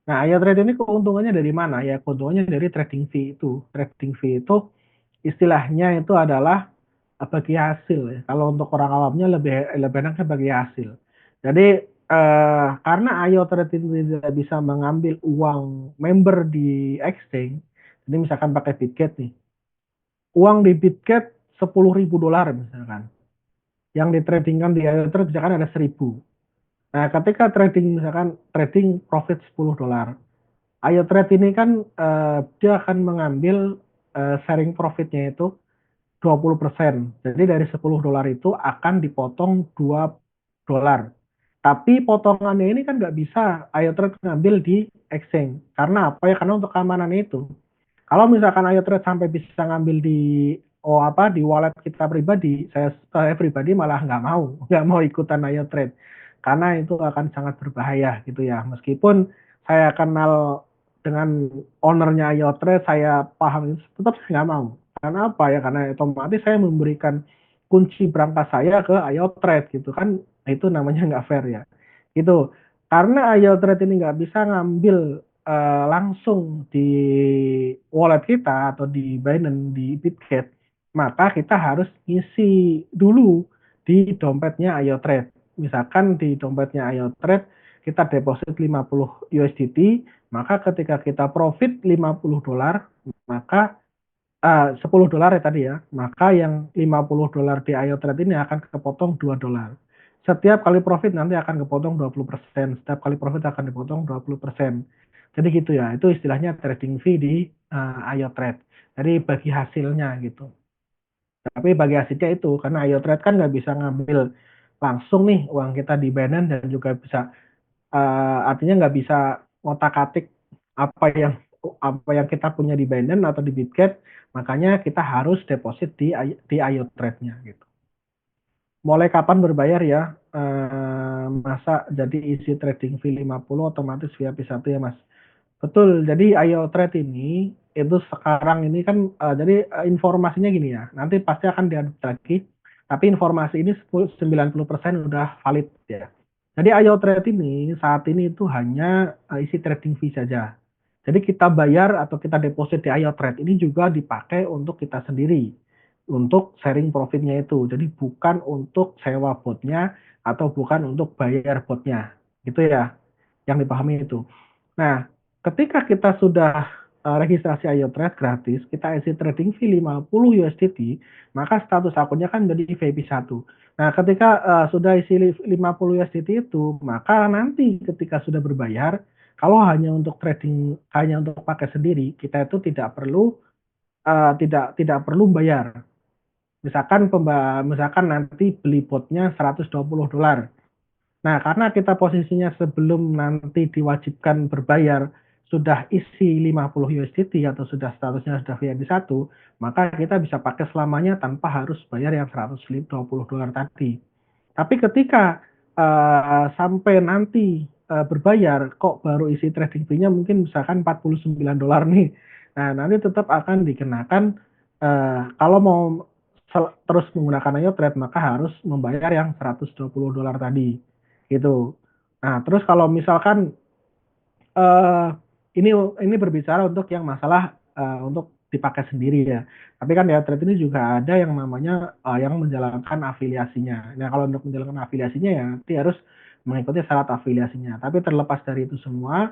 Nah, IoTrade ini keuntungannya dari mana? Ya, keuntungannya dari trading fee itu. Trading fee itu istilahnya itu adalah bagi hasil ya. Kalau untuk orang awamnya lebih lebih enaknya bagi hasil. Jadi karena IoTrade itu tidak bisa mengambil uang member di exchange, jadi misalkan pakai Bitget nih, uang di Bitget $10.000 misalkan, yang ditradingkan di IoTrade misalkan ada 1.000. Nah, ketika trading misalkan trading profit $10, IoTrade ini kan dia akan mengambil sharing profitnya itu 20%. Jadi dari $10 itu akan dipotong $2. Tapi potongannya ini kan nggak bisa IoTrade ngambil di exchange. Karena apa ya? Karena untuk keamanan itu. Kalau misalkan IoTrade sampai bisa ngambil di di wallet kita pribadi, saya pribadi malah nggak mau ikutan IoTrade karena itu akan sangat berbahaya gitu ya. Meskipun saya kenal dengan ownernya IoTrade, saya paham itu, tetap saya nggak mau. Karena apa ya? Karena otomatis saya memberikan kunci berangkas saya ke IoTrade gitu kan, itu namanya nggak fair ya. Gitu. Karena IoTrade ini nggak bisa ngambil langsung di wallet kita atau di Binance di Bitget, maka kita harus isi dulu di dompetnya IoTrade. Misalkan di dompetnya IoTrade kita deposit 50 USDT, maka ketika kita profit $50, maka $10 ya tadi ya, maka yang $50 di IoTrade ini akan kepotong $2. Setiap kali profit nanti akan kepotong 20%, setiap kali profit akan dipotong 20%. Jadi gitu ya, itu istilahnya trading fee di IoTrade. Jadi bagi hasilnya gitu. Tapi bagi hasilnya itu, karena IoTrade kan nggak bisa ngambil langsung nih uang kita di Binance dan juga bisa artinya nggak bisa ngotak-atik apa yang apa yang kita punya di Binance atau di Bitget, makanya kita harus deposit di IoTrade-nya gitu. Mulai kapan berbayar ya? Masa jadi isi trading fee 50 otomatis VIP 1 ya Mas? Betul, jadi IoTrade ini itu sekarang ini kan jadi informasinya gini ya, nanti pasti akan diupdate lagi, tapi informasi ini 90% udah valid ya. Jadi IoTrade ini saat ini itu hanya isi trading fee saja. Jadi kita bayar atau kita deposit di IoTrade ini juga dipakai untuk kita sendiri, untuk sharing profitnya itu. Jadi bukan untuk sewa botnya atau bukan untuk bayar botnya, gitu ya, yang dipahami itu. Nah, ketika kita sudah registrasi IoTrade gratis, kita isi trading fee 50 USDT, maka status akunnya kan jadi VIP 1. Nah, ketika sudah isi 50 USDT itu, maka nanti ketika sudah berbayar, kalau hanya untuk trading, hanya untuk pakai sendiri, kita itu tidak perlu bayar. Misalkan nanti beli botnya $120. Nah, karena kita posisinya sebelum nanti diwajibkan berbayar sudah isi 50 USDT atau sudah statusnya sudah VIP 1, maka kita bisa pakai selamanya tanpa harus bayar yang $120 tadi. Tapi ketika sampai nanti berbayar, kok baru isi trading fee-nya mungkin misalkan $49 nih. Nah, nanti tetap akan dikenakan kalau mau terus menggunakan IoTrade maka harus membayar yang $120 tadi gitu. Nah, terus kalau misalkan eh ini berbicara untuk yang masalah untuk dipakai sendiri ya. Tapi kan ya thread ini juga ada yang namanya yang menjalankan afiliasinya. Nah, kalau untuk menjalankan afiliasinya ya nanti harus mengikuti syarat afiliasinya. Tapi terlepas dari itu semua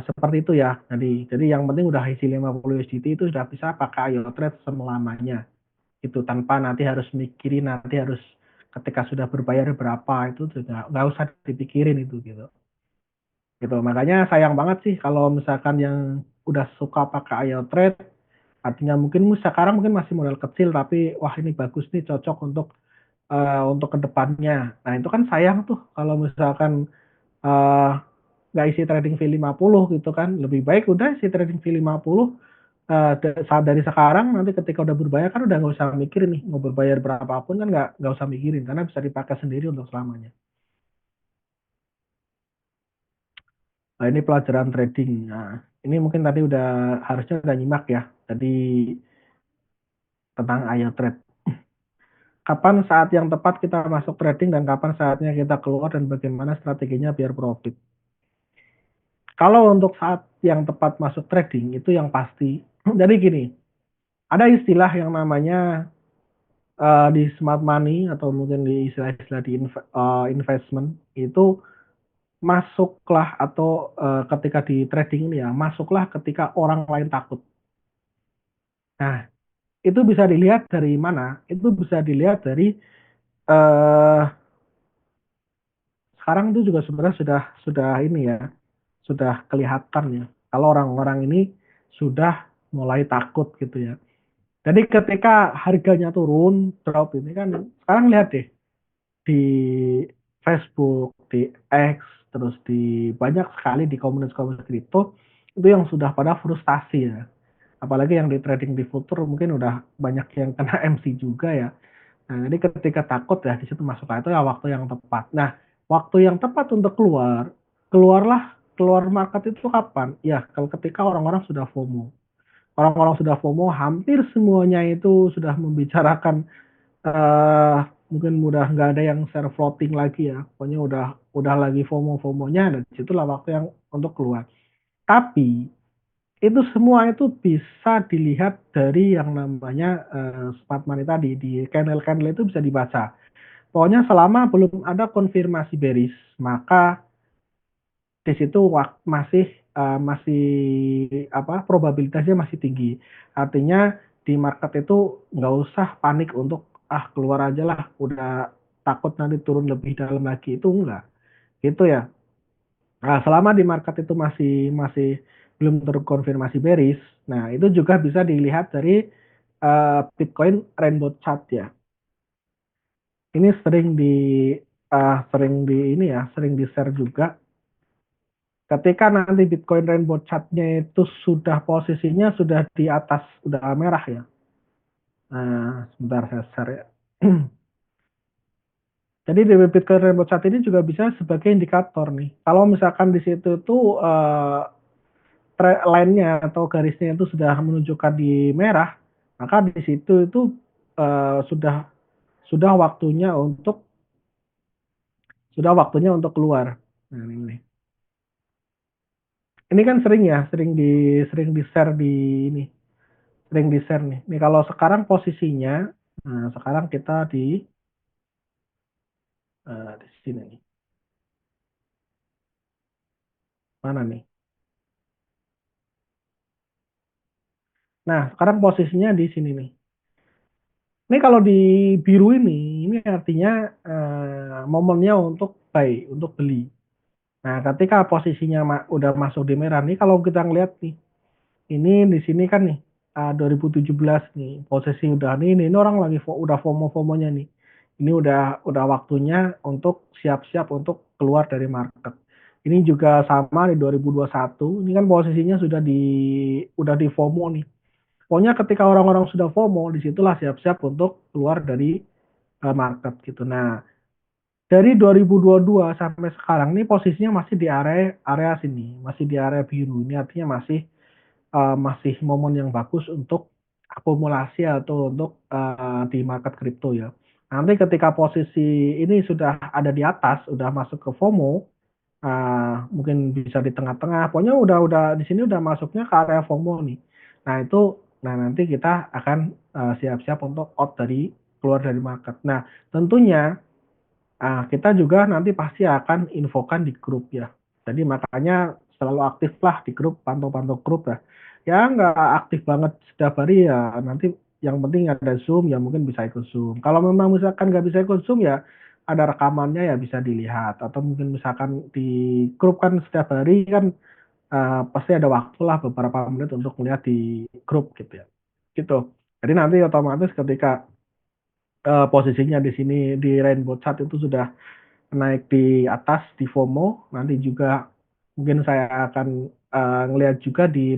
seperti itu ya. Jadi yang penting udah isi 50 USDT itu sudah bisa pakai IoTrade selamanya. Itu tanpa nanti harus mikirin nanti harus Ketika sudah berbayar berapa itu juga nggak usah dipikirin itu gitu. Gitu. Makanya sayang banget sih kalau misalkan yang udah suka pakai IO Trade, artinya mungkin sekarang mungkin masih modal kecil tapi wah ini bagus nih cocok untuk kedepannya. Nah itu kan sayang tuh kalau misalkan eh, nggak isi trading fee 50 gitu kan. Lebih baik udah isi trading fee 50 saat dari sekarang nanti ketika udah berbayar kan udah nggak usah mikirin nih mau berbayar berapapun kan nggak usah mikirin karena bisa dipakai sendiri untuk selamanya. Nah, ini pelajaran trading. Nah, ini mungkin tadi udah harusnya udah nyimak ya. Tadi tentang IO trade. Kapan saat yang tepat kita masuk trading dan kapan saatnya kita keluar dan bagaimana strateginya biar profit. Kalau untuk saat yang tepat masuk trading itu yang pasti. Jadi gini, ada istilah yang namanya di smart money atau mungkin di istilah-istilah di investment itu masuklah atau ketika di trading ini ya masuklah ketika orang lain takut. Nah, itu bisa dilihat dari mana? Itu bisa dilihat dari eh, sekarang itu juga sebenarnya sudah ini ya, sudah kelihatan ya. Kalau orang-orang ini sudah mulai takut gitu ya. Jadi ketika harganya turun, drop ini kan sekarang lihat deh di Facebook, di X, terus di banyak sekali di komunitas-komunitas kripto itu yang sudah pada frustasi ya. Apalagi yang di trading di future mungkin udah banyak yang kena MC juga ya. Nah, jadi ketika takut ya di situ masuk itu ya waktu yang tepat. Nah, waktu yang tepat untuk keluar market itu kapan? Ya, kalau ketika orang-orang sudah FOMO. Orang-orang sudah FOMO, hampir semuanya itu sudah membicarakan eh mungkin udah nggak ada yang share floating lagi ya. Pokoknya udah lagi FOMO-FOMOnya dan disitulah waktu yang untuk keluar. Tapi itu semua itu bisa dilihat dari yang namanya smart money tadi di candle-candle itu bisa dibaca. Pokoknya selama belum ada konfirmasi bearish, maka di situ masih apa probabilitasnya masih tinggi. Artinya di market itu nggak usah panik untuk keluar aja lah, udah takut nanti turun lebih dalam lagi itu enggak. Gitu ya. Nah, selama di market itu masih masih belum terkonfirmasi bearish, nah itu juga bisa dilihat dari Bitcoin Rainbow Chart ya. Ini sering di share juga. Ketika nanti Bitcoin Rainbow Chart-nya itu sudah posisinya sudah di atas, udah merah ya. Nah, sebentar saya share ya. Jadi di Bitcoin Rainbow Chart ini juga bisa sebagai indikator nih. Kalau misalkan di situ tuh line-nya atau garisnya itu sudah menunjukkan di merah, maka di situ itu sudah waktunya untuk keluar. Nah, ini. Ini kan sering di share di ini, sering di share nih. Ini kalau sekarang posisinya, nah sekarang kita di sini nih. Mana nih? Nah, sekarang posisinya di sini nih. Ini kalau di biru ini artinya momennya untuk buy, untuk beli. Nah, ketika posisinya udah masuk di merah nih, kalau kita ngeliat nih, ini di sini kan nih 2017 nih, posisi udah nih, ini orang lagi udah FOMO-FOMOnya nih. Ini udah waktunya untuk siap-siap untuk keluar dari market. Ini juga sama di 2021, ini kan posisinya udah di FOMO nih. Pokoknya ketika orang-orang sudah FOMO, disitulah siap-siap untuk keluar dari market gitu. Nah, dari 2022 sampai sekarang ini posisinya masih di area area sini, masih di area biru. Ini artinya masih momen yang bagus untuk akumulasi atau untuk di market kripto ya. Nanti ketika posisi ini sudah ada di atas, udah masuk ke FOMO, mungkin bisa di tengah-tengah. Pokoknya udah di sini udah masuknya ke area FOMO nih. Nah itu, nah nanti kita akan siap-siap untuk out keluar dari market. Nah tentunya kita juga nanti pasti akan infokan di grup ya. Jadi makanya selalu aktiflah di grup, pantau-pantau grup ya. Ya nggak aktif banget setiap hari ya nanti yang penting ada Zoom ya mungkin bisa ikut Zoom. Kalau memang misalkan nggak bisa ikut Zoom ya ada rekamannya ya bisa dilihat atau mungkin misalkan di grup kan setiap hari kan pasti ada waktu lah beberapa menit untuk melihat di grup gitu ya. Gitu. Jadi nanti otomatis ketika posisinya di sini di Rainbow Chat itu sudah naik di atas di FOMO, nanti juga mungkin saya akan ngelihat juga di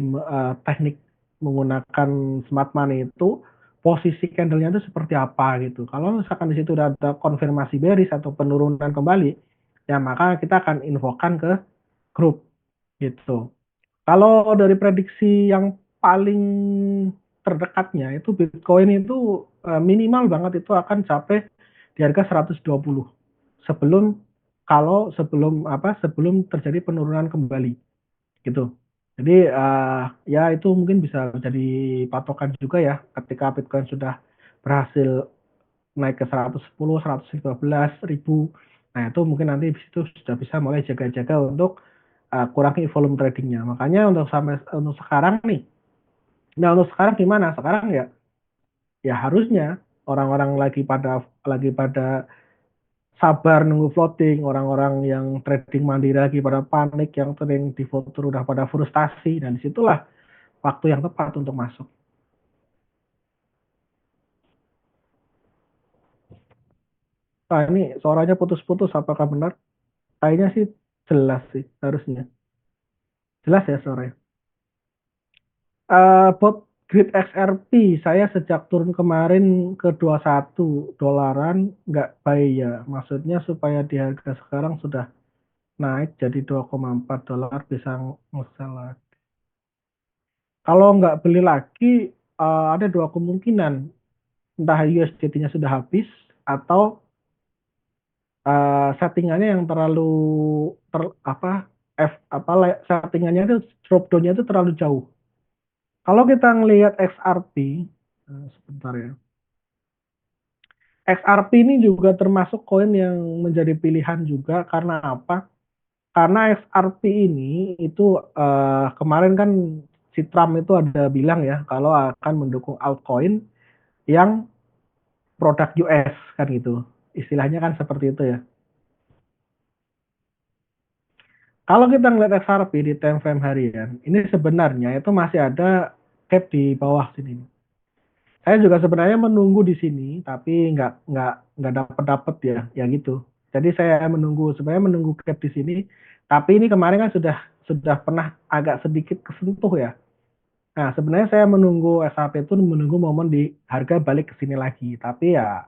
teknik menggunakan smart money itu posisi candlenya itu seperti apa gitu. Kalau misalkan di situ udah ada konfirmasi bearish atau penurunan kembali, ya maka kita akan infokan ke grup gitu. Kalau dari prediksi yang paling terdekatnya itu Bitcoin itu minimal banget itu akan capai di harga 120 sebelum sebelum terjadi penurunan kembali gitu. Jadi ya itu mungkin bisa jadi patokan juga ya ketika Bitcoin sudah berhasil naik ke 110, 115 ribu. Nah itu mungkin nanti di situ sudah bisa mulai jaga-jaga untuk kurangi volume tradingnya. Makanya untuk sekarang nih, nah untuk sekarang gimana? Sekarang ya ya harusnya orang-orang lagi pada sabar nunggu floating, orang-orang yang trading mandiri lagi pada panik, yang trading di future udah pada frustasi, dan disitulah waktu yang tepat untuk masuk. Nah ini suaranya putus-putus, apakah benar? Kayaknya sih jelas sih, harusnya. Jelas ya suaranya. Bot Grid XRP, saya sejak turun kemarin ke 21 dolaran, nggak buy ya. Maksudnya supaya di harga sekarang sudah naik jadi 2,4 dolar bisa nge-sell lagi. Kalau nggak beli lagi, ada dua kemungkinan. Entah USDT-nya sudah habis, atau settingannya yang terlalu ter, apa F apa settingannya itu drop down-nya itu terlalu jauh. Kalau kita ngelihat XRP, sebentar ya. XRP ini juga termasuk koin yang menjadi pilihan juga karena apa? Karena XRP ini itu kemarin kan si Trump itu ada bilang ya kalau akan mendukung altcoin yang produk US kan gitu. Istilahnya kan seperti itu ya. Kalau kita ngeliat XRP di time frame harian, ini sebenarnya itu masih ada cap di bawah sini. Saya juga sebenarnya menunggu di sini, tapi nggak dapat ya, ya gitu. Jadi saya sebenarnya menunggu cap di sini, tapi ini kemarin kan sudah pernah agak sedikit kesentuh ya. Nah, sebenarnya saya menunggu XRP itu menunggu momen di harga balik ke sini lagi, tapi ya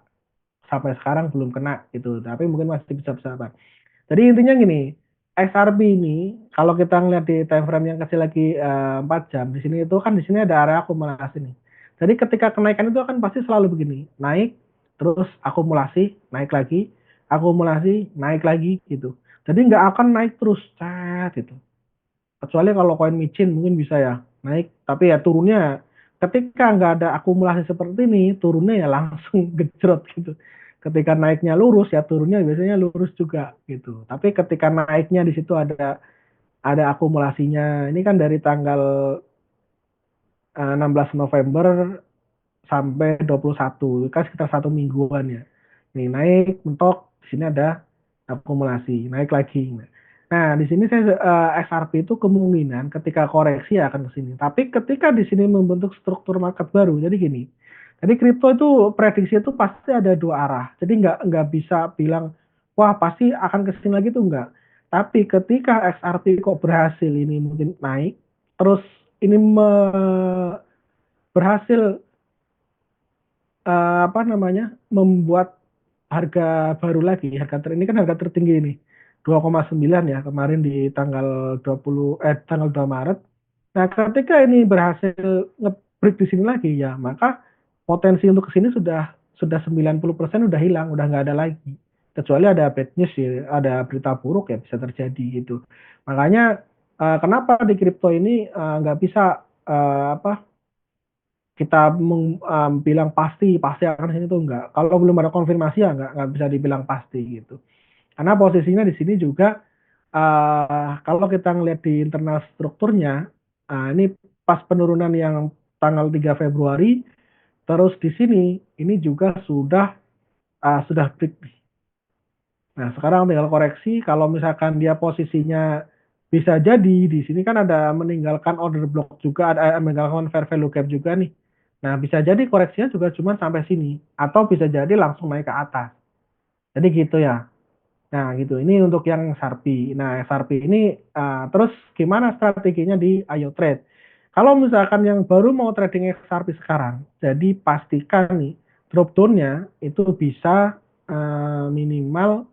sampai sekarang belum kena gitu. Tapi mungkin masih bisa bersahabat. Jadi intinya gini, XRP ini kalau kita ngeliat di time frame yang kecil lagi 4 jam, di sini itu kan di sini ada area akumulasi nih. Jadi ketika kenaikan itu akan pasti selalu begini, naik terus akumulasi, naik lagi, akumulasi, naik lagi gitu. Jadi nggak akan naik terus, cat gitu. Kecuali kalau koin micin mungkin bisa ya naik, tapi ya turunnya ketika nggak ada akumulasi seperti ini, turunnya ya langsung gejrot gitu. Ketika naiknya lurus ya turunnya biasanya lurus juga gitu. Tapi ketika naiknya di situ ada akumulasinya. Ini kan dari tanggal 16 November sampai 21 kan sekitar 1 mingguan ya. Nih naik mentok, di sini ada akumulasi, naik lagi. Nah, di sini saya XRP itu kemungkinan ketika koreksi ya akan ke sini. Tapi ketika di sini membentuk struktur market baru, jadi gini. Jadi kripto itu prediksi itu pasti ada dua arah. Jadi nggak bisa bilang wah pasti akan ke sini lagi tuh enggak. Tapi ketika XRP kok berhasil ini mungkin naik, terus ini berhasil apa namanya membuat harga baru lagi, ini kan harga tertinggi ini 2,9 ya kemarin di tanggal 2 Maret. Nah, ketika ini berhasil nge-break di sini lagi ya, maka potensi untuk ke sini sudah 90% udah hilang, udah nggak ada lagi. Kecuali ada bad news ya, ada berita buruk ya bisa terjadi gitu. Makanya kenapa di kripto ini nggak bisa apa kita bilang pasti pasti akan sini tuh enggak. Kalau belum ada konfirmasi ya nggak bisa dibilang pasti gitu. Karena posisinya di sini juga kalau kita ngelihat di internal strukturnya, ini pas penurunan yang tanggal 3 Februari Terus di sini ini juga sudah break. Nah, sekarang tinggal koreksi kalau misalkan dia posisinya bisa jadi di sini kan ada meninggalkan order block juga, ada meninggalkan fair value gap juga nih. Nah, bisa jadi koreksinya juga cuma sampai sini atau bisa jadi langsung naik ke atas. Jadi gitu ya. Nah, gitu. Ini untuk yang Sharpie. Nah, Sharpie ini terus gimana strateginya di Ayo Trade? Kalau misalkan yang baru mau trading Sharpie sekarang, jadi pastikan nih drop down-nya itu bisa minimal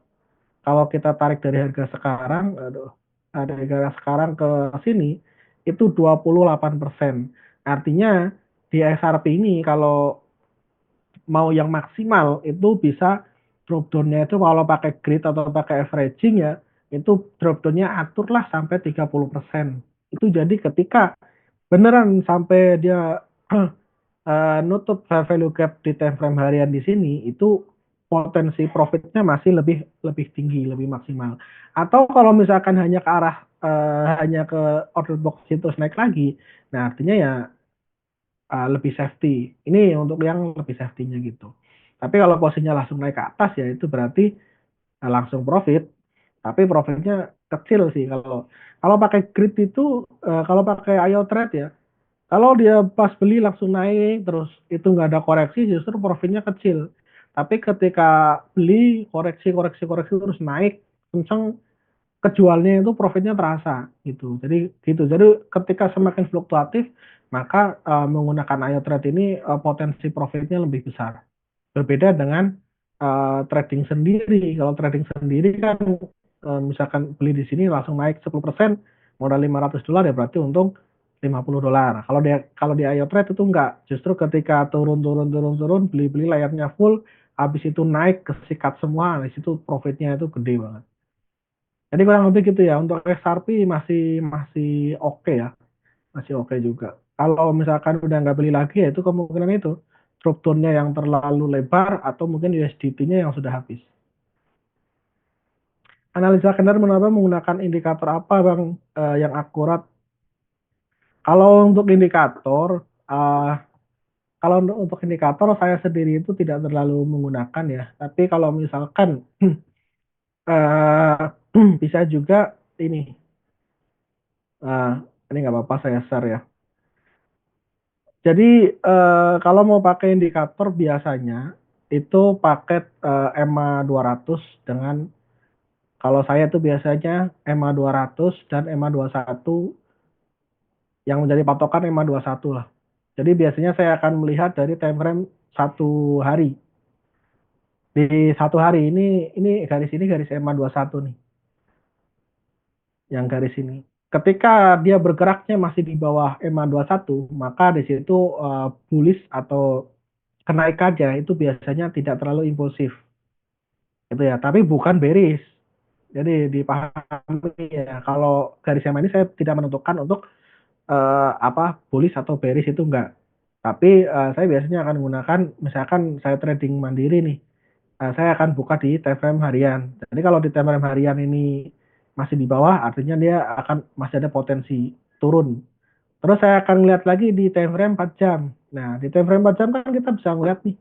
kalau kita tarik dari harga sekarang, aduh, ada harga sekarang ke sini itu 28%. Artinya di XRP ini kalau mau yang maksimal itu bisa drop down-nya itu kalau pakai grid atau pakai averaging ya, itu drop down-nya aturlah sampai 30%. Itu jadi ketika beneran sampai dia nutup fair value gap di time frame harian di sini itu potensi profitnya masih lebih lebih tinggi, lebih maksimal. Atau kalau misalkan hanya ke arah hanya ke order box itu naik lagi, nah artinya ya lebih safety. Ini untuk yang lebih safety-nya gitu. Tapi kalau posisinya langsung naik ke atas ya itu berarti langsung profit. Tapi profitnya kecil sih kalau kalau pakai grid itu kalau pakai IO trade ya kalau dia pas beli langsung naik, terus itu nggak ada koreksi, justru profitnya kecil. Tapi ketika beli, koreksi, koreksi, koreksi, terus naik, kenceng, kejualnya itu profitnya terasa gitu. Jadi gitu. Jadi ketika semakin fluktuatif, maka menggunakan IO trade ini potensi profitnya lebih besar. Berbeda dengan trading sendiri. Kalau trading sendiri kan misalkan beli di sini langsung naik 10%, modal $500 ya berarti untung $50. Kalau di IO Trade itu enggak. Justru ketika turun turun turun turun beli-beli layarnya full, habis itu naik kesikat semua, di situ profitnya itu gede banget. Jadi kurang lebih gitu ya. Untuk XRP masih masih oke ya, masih oke juga. Kalau misalkan udah nggak beli lagi ya itu kemungkinan itu drop down-nya yang terlalu lebar atau mungkin USDT-nya yang sudah habis. Analisa kendar menapa menggunakan indikator apa bang yang akurat? Kalau untuk indikator, kalau untuk indikator saya sendiri itu tidak terlalu menggunakan ya. Tapi kalau misalkan bisa juga ini, uh, ini nggak apa-apa saya share ya. Jadi kalau mau pakai indikator biasanya itu paket EMA 200 dengan kalau saya itu biasanya EMA 200 dan EMA 21 yang menjadi patokan EMA 21 lah. Jadi biasanya saya akan melihat dari time frame 1 hari. Di 1 hari ini garis EMA 21 nih, yang garis ini. Ketika dia bergeraknya masih di bawah EMA 21, maka di situ bullish atau kenaikannya itu biasanya tidak terlalu impulsif. Gitu ya, tapi bukan bearish. Jadi dipahami ya, kalau garis EMA ini saya tidak menentukan untuk apa bullish atau bearish itu enggak. Tapi saya biasanya akan menggunakan misalkan saya trading mandiri nih. Saya akan buka di time frame harian. Jadi kalau di time frame harian ini masih di bawah, artinya dia akan masih ada potensi turun. Terus saya akan lihat lagi di time frame 4 jam. Nah, di time frame 4 jam kan kita bisa ngeliat nih.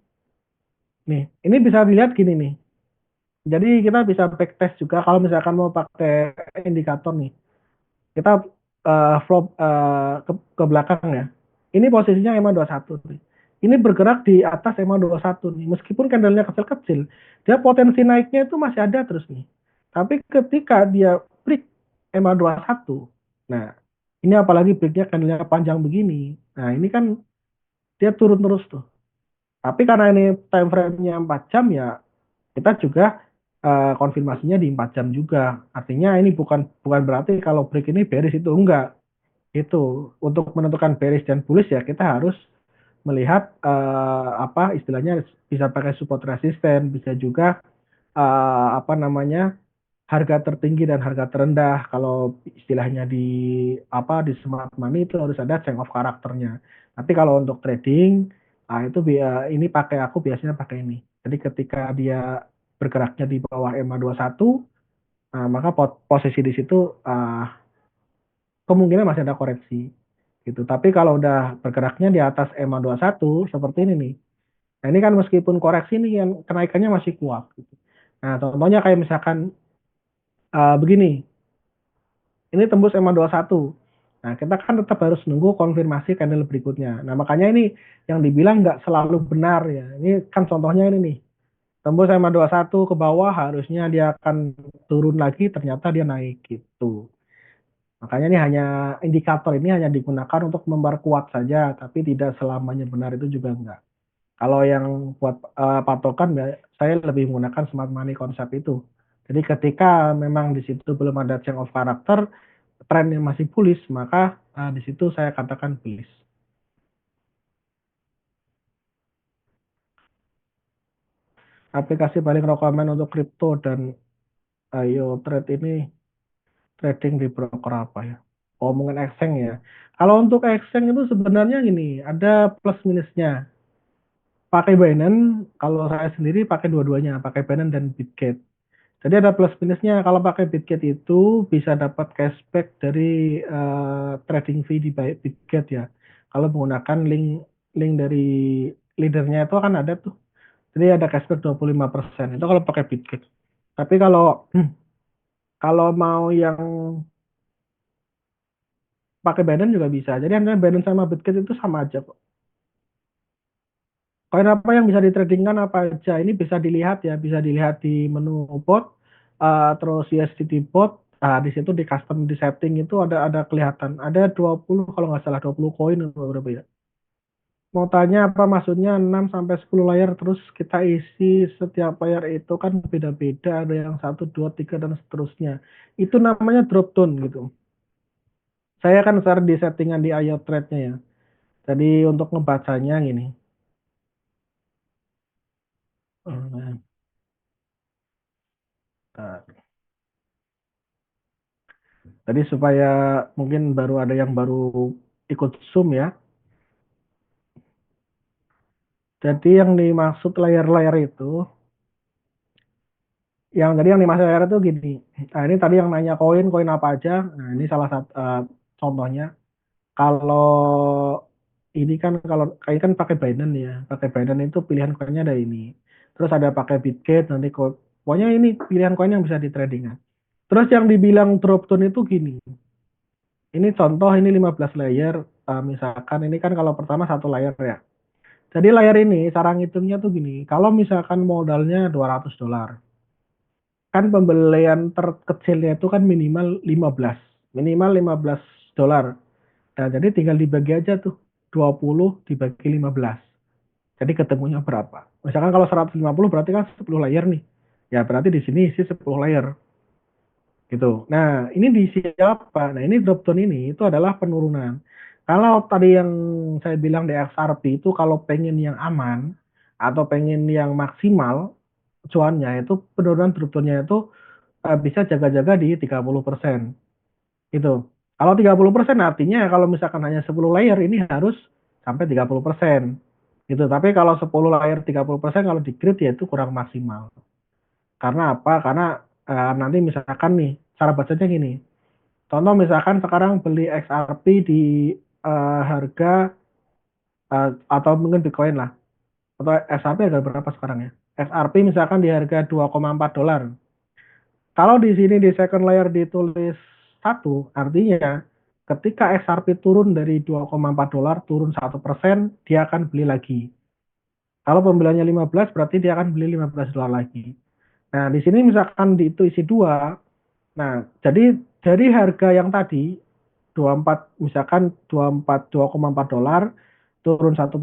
Nih, ini bisa dilihat gini nih. Jadi kita bisa backtest juga kalau misalkan mau pakai indikator nih. Kita flop ke belakang ya. Ini posisinya EMA 21 nih. Ini bergerak di atas EMA 21 nih. Meskipun candlenya kecil-kecil, dia potensi naiknya itu masih ada terus nih. Tapi ketika dia break EMA 21, nah ini apalagi breaknya candlenya panjang begini. Nah ini kan dia turun terus tuh. Tapi karena ini time frame-nya 4 jam ya kita juga konfirmasinya di 4 jam juga. Artinya ini bukan bukan berarti kalau break ini bearish itu enggak. Itu untuk menentukan bearish dan bullish ya kita harus melihat apa istilahnya bisa pakai support resisten, bisa juga apa namanya harga tertinggi dan harga terendah. Kalau istilahnya di apa di smart money itu harus ada change of karakternya. Tapi kalau untuk trading itu ini pakai aku biasanya pakai ini. Jadi ketika dia bergeraknya di bawah EMA 21, maka posisi di situ kemungkinan masih ada koreksi gitu. Tapi kalau udah bergeraknya di atas EMA 21 seperti ini nih. Nah, ini kan meskipun koreksi nih yang kenaikannya masih kuat gitu. Nah, contohnya kayak misalkan begini, ini tembus MA21. Nah, kita kan tetap harus nunggu konfirmasi candle berikutnya. Nah, makanya ini yang dibilang nggak selalu benar ya. Ini kan contohnya ini nih. Tembus MA21 ke bawah harusnya dia akan turun lagi, ternyata dia naik gitu. Makanya ini hanya indikator ini hanya digunakan untuk memperkuat saja, tapi tidak selamanya benar itu juga enggak. Kalau yang buat patokan ya, saya lebih menggunakan smart money konsep itu. Jadi ketika memang di situ belum ada change of character, tren yang masih bullish, maka di situ saya katakan bullish. Aplikasi paling rekomen untuk kripto dan ayo trade ini trading di broker apa ya? Oh, mungkin exchange ya. Kalau untuk exchange itu sebenarnya gini, ada plus minusnya. Pakai Binance, kalau saya sendiri pakai dua-duanya, pakai Binance dan Bitget. Jadi ada plus minusnya. Kalau pakai Bitget itu bisa dapat cashback dari trading fee di Bitget ya. Kalau menggunakan link link dari leadernya itu akan ada tuh. Jadi ada cashback 25%. Itu kalau pakai Bitget. Tapi kalau kalau mau yang pakai Binance juga bisa. Jadi antara Binance sama Bitget itu sama aja kok. Koin apa yang bisa ditradingkan apa aja? Ini bisa dilihat ya, bisa dilihat di menu bot, terus USDT bot. Di situ di custom di setting itu ada kelihatan. Ada 20 kalau nggak salah 20 koin atau berapa ya. Mau tanya apa maksudnya 6 sampai 10 layar terus kita isi setiap layar itu kan beda-beda, ada yang satu 2 3 dan seterusnya. Itu namanya drop down gitu. Saya kan share di settingan di IO Trade-nya ya. Jadi untuk ngebacanya gini. Hmm, nah, tadi supaya mungkin baru ada yang baru ikut Zoom ya. Jadi yang dimaksud layar-layar itu, yang tadi yang dimaksud layar itu gini. Nah, ini tadi yang nanya koin apa aja. Nah, ini salah satu contohnya. Kalau ini kan kalau kayak kan pakai Binance ya. Pakai Binance itu pilihan koinnya ada ini. Terus ada pakai Bitget nanti pokoknya ini pilihan koin yang bisa di trading. Terus yang dibilang drop down itu gini. Ini contoh ini 15 layer. Misalkan ini kan kalau pertama satu layer ya. Jadi layar ini cara ngitungnya tuh gini, kalau misalkan modalnya $200, kan pembelian terkecilnya itu kan minimal 15 dolar. Nah, jadi tinggal dibagi aja tuh, 20 dibagi 15. Jadi ketemunya berapa? Misalkan kalau 150 berarti kan 10 layar nih. Ya berarti di sini isi 10 layar gitu. Nah, ini di siapa? Nah, ini drop down ini itu adalah penurunan. Kalau tadi yang saya bilang di XRP itu kalau pengen yang aman atau pengen yang maksimal cuannya itu penurunan drop down-nya itu bisa jaga-jaga di 30%. Gitu. Kalau 30% artinya kalau misalkan hanya 10 layer ini harus sampai 30%. Gitu. Tapi kalau 10 layer 30% kalau di grid ya itu kurang maksimal. Karena apa? Karena nanti misalkan nih cara bacanya gini. Contoh misalkan sekarang beli XRP di harga atau mungkin Bitcoin lah. Atau XRP harga berapa sekarang ya? XRP misalkan di harga 2,4 dolar. Kalau di sini di second layer ditulis satu, artinya ketika XRP turun dari 2,4 dolar turun 1%, dia akan beli lagi. Kalau pembeliannya 15 berarti dia akan beli 15 dolar lagi. Nah, di sini misalkan di itu isi dua. Nah, jadi dari harga yang tadi 24 misalkan 24 2,4 dolar turun 1%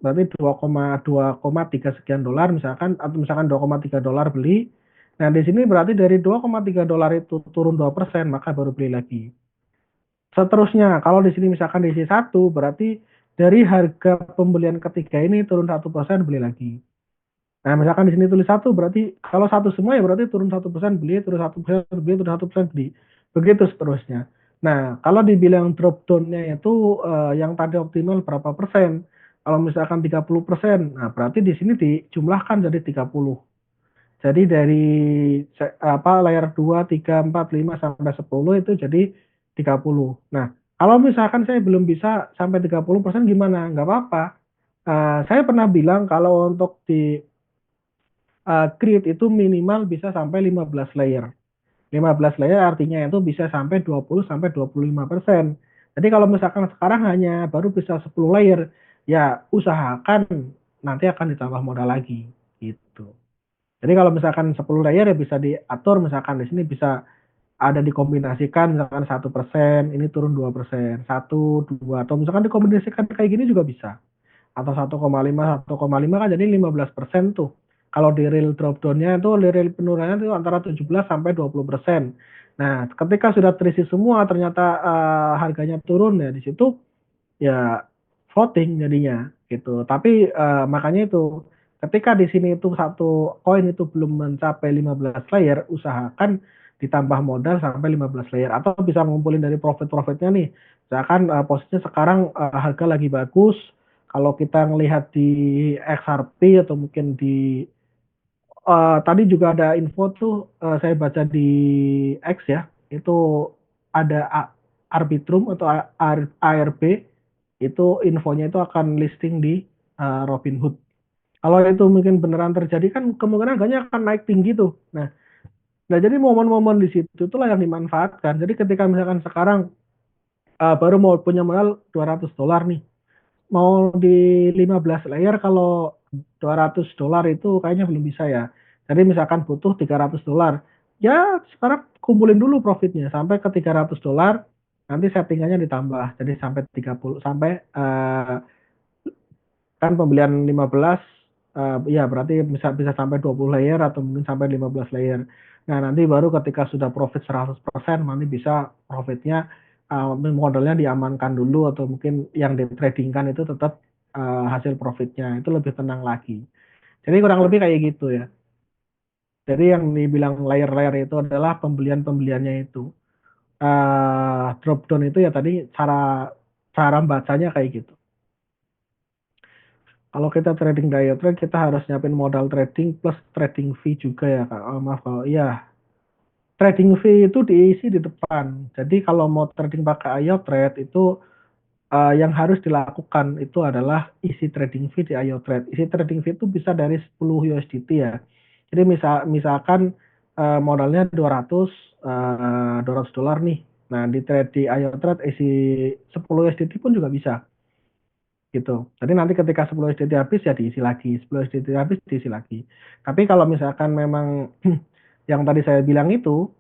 berarti 2,3 sekian dolar misalkan atau misalkan 2,3 dolar beli. Nah, di sini berarti dari 2,3 dolar itu turun 2% maka baru beli lagi. Seterusnya, kalau di sini misalkan diisi satu berarti dari harga pembelian ketiga ini turun 1% beli lagi. Nah, misalkan di sini tulis satu, berarti kalau satu semua ya berarti turun 1% beli, turun 1% beli, turun 1% beli. Begitu seterusnya. Nah, kalau dibilang drop down-nya itu yang tadi optimal berapa persen? Kalau misalkan 30%, nah berarti di sini dijumlahkan jadi 30. Jadi dari apa layar 2, 3, 4, 5 sampai 10 itu jadi 30. Nah, kalau misalkan saya belum bisa sampai 30% gimana? Nggak apa-apa. Saya pernah bilang kalau untuk di create itu minimal bisa sampai 15 layer. 15 layer artinya itu bisa sampai 20 sampai 25%. Jadi kalau misalkan sekarang hanya baru bisa 10 layer, ya usahakan nanti akan ditambah modal lagi gitu. Jadi kalau misalkan 10 layer ya bisa diatur, misalkan di sini bisa ada dikombinasikan, misalkan 1%, ini turun 2%, 1, 2, atau misalkan dikombinasikan kayak gini juga bisa. Atau 1,5 kan jadi 15% tuh. Kalau di real drop down-nya itu, di real penurunannya itu antara 17 sampai 20%. Nah, ketika sudah terisi semua ternyata harganya turun ya di situ ya floating jadinya gitu. Tapi makanya itu ketika di sini itu satu koin itu belum mencapai 15 layer, usahakan ditambah modal sampai 15 layer atau bisa ngumpulin dari profit-profitnya nih. Misalkan posisinya sekarang harga lagi bagus, kalau kita ngelihat di XRP atau mungkin di tadi juga ada info tuh saya baca di X ya, itu ada Arbitrum atau ARB itu infonya itu akan listing di Robinhood. Kalau itu mungkin beneran terjadi kan kemungkinan harganya akan naik tinggi tuh. Nah, jadi momen-momen di situ itulah yang dimanfaatkan. Jadi ketika misalkan sekarang baru mau punya modal $200 nih, mau di 15 layer kalau $200 itu kayaknya belum bisa ya. Jadi misalkan butuh $300. Ya sekarang kumpulin dulu profitnya sampai ke $300, nanti settingannya ditambah. Jadi sampai 30 sampai kan pembelian 15 ya berarti bisa bisa sampai 20 layer atau mungkin sampai 15 layer. Nah, nanti baru ketika sudah profit 100% nanti bisa profitnya modalnya diamankan dulu atau mungkin yang ditradingkan itu tetap hasil profitnya itu lebih tenang lagi. Jadi kurang lebih kayak gitu ya. Jadi yang dibilang layer-layer itu adalah pembelian-pembeliannya itu. Drop down itu ya tadi cara cara bacanya kayak gitu. Kalau kita trading day trade, kita harus nyiapin modal trading plus trading fee juga ya, Kak. Oh, maaf kalau iya, trading fee itu diisi di depan. Jadi kalau mau trading pakai IO Trade itu yang harus dilakukan itu adalah isi trading fee di IO Trade. Isi trading fee itu bisa dari 10 USDT ya. Jadi misalkan modalnya 200 $200 nih. Nah, di trade di IO Trade isi 10 USDT pun juga bisa gitu. Jadi nanti ketika 10 SDT habis ya diisi lagi, 10 SDT habis diisi lagi. Tapi kalau misalkan memang yang tadi saya bilang itu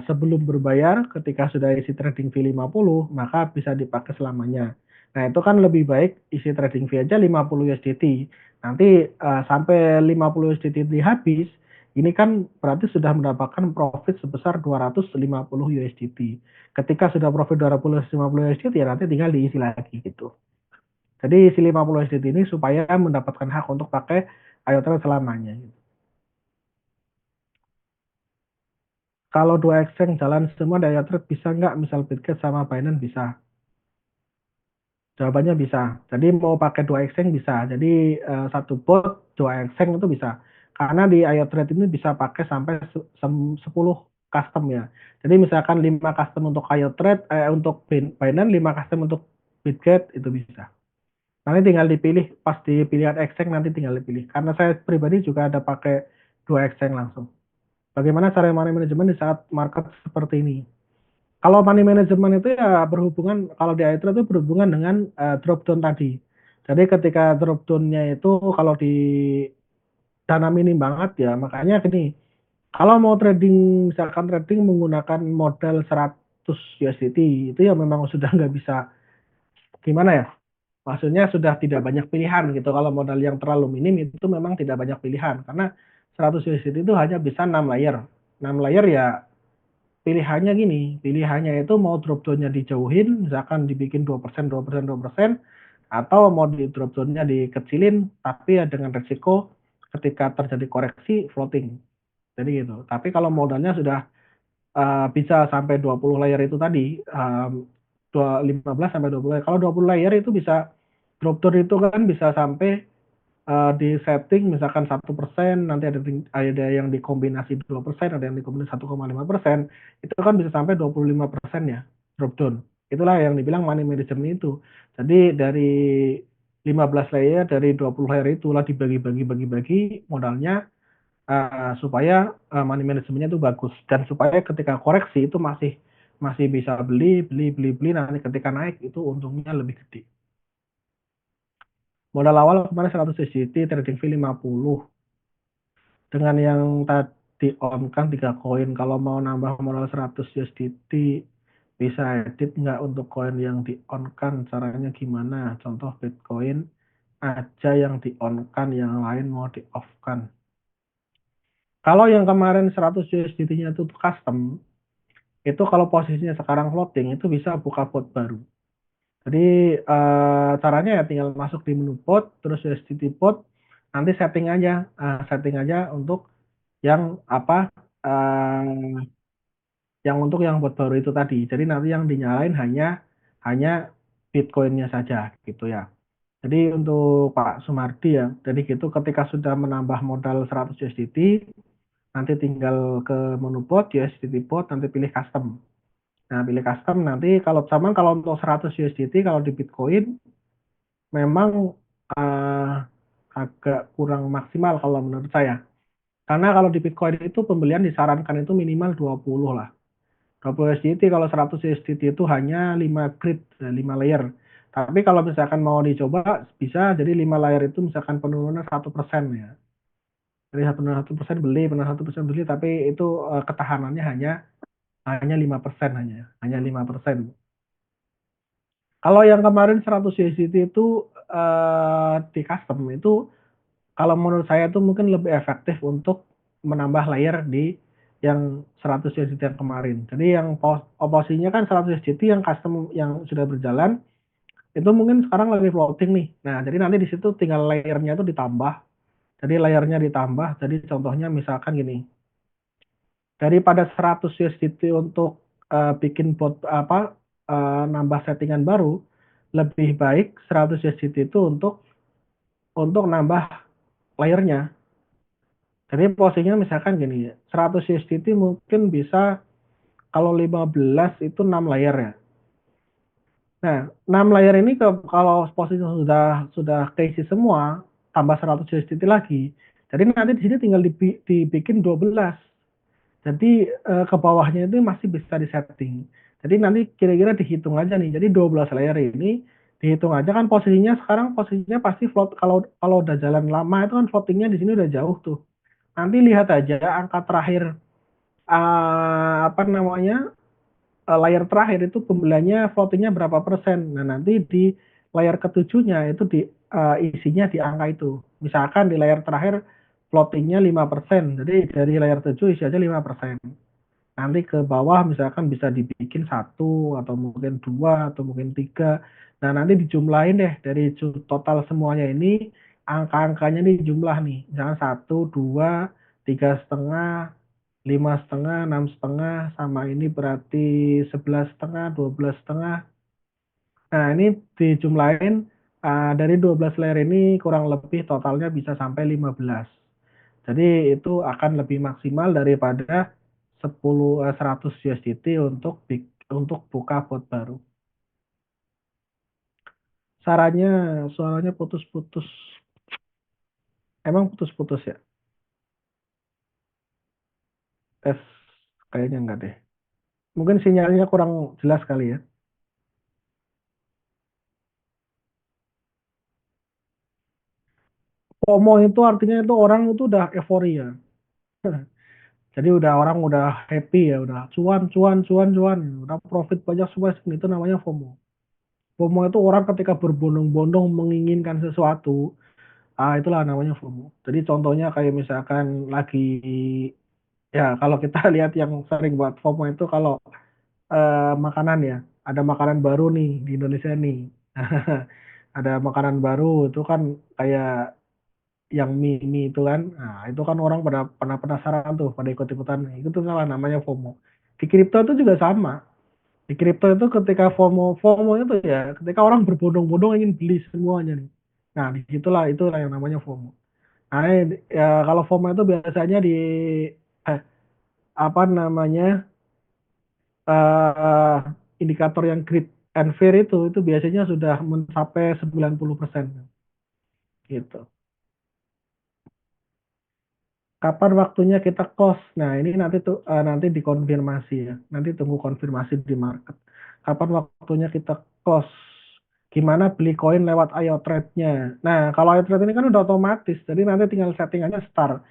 sebelum berbayar ketika sudah isi trading fee 50 maka bisa dipakai selamanya. Nah, itu kan lebih baik isi trading fee aja 50 USDT. Nanti sampai 50 USDT habis, ini kan berarti sudah mendapatkan profit sebesar 250 USDT. Ketika sudah profit 250 USDT ya nanti tinggal diisi lagi gitu. Jadi si 50 SDT ini supaya mendapatkan hak untuk pakai IoT selamanya. Kalau dua exchange jalan semua di IoT bisa nggak? Misal Bitget sama Binance bisa. Jawabannya bisa. Jadi mau pakai dua exchange bisa. Jadi satu bot, dua exchange itu bisa. Karena di IoT ini bisa pakai sampai 10 custom ya. Jadi misalkan 5 custom untuk IoT, untuk Binance, 5 custom untuk Bitget itu bisa. Nanti tinggal dipilih pas di pilihan exchange nanti tinggal dipilih. Karena saya pribadi juga ada pakai dua exchange langsung. Bagaimana cara money management di saat market seperti ini? Kalau money management itu ya berhubungan, kalau di iTrade itu berhubungan dengan drop down tadi. Jadi ketika drop down-nya itu kalau di dana minim banget ya, makanya gini, kalau mau trading, misalkan trading menggunakan modal 100 USDT, itu ya memang sudah nggak bisa, gimana ya, maksudnya sudah tidak banyak pilihan gitu. Kalau modal yang terlalu minim itu memang tidak banyak pilihan karena 100 USDT itu hanya bisa 6 layer. 6 layer ya pilihannya gini, pilihannya itu mau drop down-nya dijauhin, misalkan dibikin 2%, 2%, 2%, atau mau di drop down-nya dikecilin tapi ya dengan resiko ketika terjadi koreksi floating. Jadi gitu. Tapi kalau modalnya sudah bisa sampai 20 layer itu tadi, 15 sampai 20 layer. Kalau 20 layer itu bisa drop down itu kan bisa sampai di setting misalkan 1%, nanti ada yang dikombinasi 2%, ada yang dikombinasi 1,5%, itu kan bisa sampai 25% ya drop down. Itulah yang dibilang money management itu. Jadi dari 15 layer dari 20 layer itulah dibagi-bagi-bagi-bagi modalnya, supaya money manajemennya itu bagus dan supaya ketika koreksi itu masih masih bisa beli nanti ketika naik itu untungnya lebih gede. Modal awal kemarin 100 USDT, trading fee 50. Dengan yang tadi on kan 3 koin, kalau mau nambah modal 100 USDT, bisa edit nggak untuk koin yang di on kan? Caranya gimana? Contoh Bitcoin aja yang di on kan, yang lain mau di off kan. Kalau yang kemarin 100 USDT-nya itu custom, itu kalau posisinya sekarang floating, itu bisa buka pot baru. Jadi caranya ya tinggal masuk di menu pot, terus USDT pot, nanti setting aja untuk yang apa eh, yang untuk yang buat baru itu tadi. Jadi nanti yang dinyalain hanya Bitcoinnya saja gitu ya. Jadi untuk Pak Sumardi ya, jadi gitu ketika sudah menambah modal 100 USDT, nanti tinggal ke menu pot, USDT pot, nanti pilih custom. Nah, pilih custom nanti kalau untuk 100 USDT kalau di Bitcoin memang eh, agak kurang maksimal kalau menurut saya. Karena kalau di Bitcoin itu pembelian disarankan itu minimal 20 lah. 20 USDT kalau 100 USDT itu hanya 5 grid, 5 layer. Tapi kalau misalkan mau dicoba bisa jadi 5 layer itu misalkan penurunan 1% ya. Jadi 1% beli, penurunan 1% beli, tapi itu ketahanannya hanya 5% hanya 5%. Kalau yang kemarin 100 USDT itu di custom itu kalau menurut saya itu mungkin lebih efektif untuk menambah layer di yang 100 USDT yang kemarin. Jadi yang oposisinya kan 100 USDT yang custom yang sudah berjalan itu mungkin sekarang lagi floating nih. Nah, jadi nanti di situ tinggal layernya itu ditambah. Jadi layernya ditambah. Jadi contohnya misalkan gini, daripada 100 USDT untuk bikin bot nambah settingan baru, lebih baik 100 USDT itu untuk nambah layernya. Jadi posisinya misalkan gini, 100 USDT mungkin bisa kalau 15 itu 6 layer ya. Nah, 6 layer ini kalau posisinya sudah keisi semua, tambah 100 USDT lagi. Jadi nanti di sini tinggal dibikin 12. Jadi ke bawahnya itu masih bisa disetting. Jadi nanti kira-kira dihitung aja nih. Jadi 12 layer ini dihitung aja kan posisinya pasti float kalau kalau udah jalan lama itu kan floatingnya di sini udah jauh tuh. Nanti lihat aja angka terakhir apa namanya layar terakhir itu pembeliannya floatingnya berapa persen. Nah nanti di layar ketujuhnya itu isinya di angka itu. Misalkan di layar terakhir floatingnya 5%. Jadi dari layar 7 isi aja 5%. Nanti ke bawah misalkan bisa dibikin satu atau mungkin dua atau mungkin tiga. Nah nanti dijumlahin deh dari total semuanya ini angka-angkanya nih jumlah nih. Misalkan satu, dua, 3,5, 5,5, 6,5 sama ini berarti 11,5, 12,5. Nah ini dijumlahin dari 12 layer ini kurang lebih totalnya bisa sampai 15. Jadi itu akan lebih maksimal daripada 100 USDT untuk buka bot baru. Sarannya suaranya putus-putus. Emang putus-putus ya? Tes kayaknya enggak deh. Mungkin sinyalnya kurang jelas kali ya. FOMO itu artinya itu orang itu udah euforia. Jadi udah orang udah happy ya, udah cuan cuan cuan cuan, udah profit banyak semua itu namanya FOMO. FOMO itu orang ketika berbondong-bondong menginginkan sesuatu, itulah namanya FOMO. Jadi contohnya kayak misalkan lagi ya kalau kita lihat yang sering buat FOMO itu kalau makanan ya, ada makanan baru nih di Indonesia nih. Ada makanan baru itu kan kayak yang mie itu kan. Nah, itu kan orang pada pernah penasaran tuh, pada ikut-ikutan. Itu tuh salah namanya FOMO. Di kripto itu juga sama. Di kripto itu ketika FOMO itu ya, ketika orang berbondong-bondong ingin beli semuanya nih. Nah, disitulah itulah yang namanya FOMO. Nah, ya, kalau FOMO itu biasanya di eh, apa namanya eh indikator yang grid and fear itu biasanya sudah mencapai 90%. gitu. Kapan waktunya kita close? Nah, ini nanti tuh nanti dikonfirmasi ya. Nanti tunggu konfirmasi di market. Kapan waktunya kita close? Gimana beli koin lewat IO Trade-nya? Nah, kalau IO Trade ini kan udah otomatis, jadi nanti tinggal settingannya start.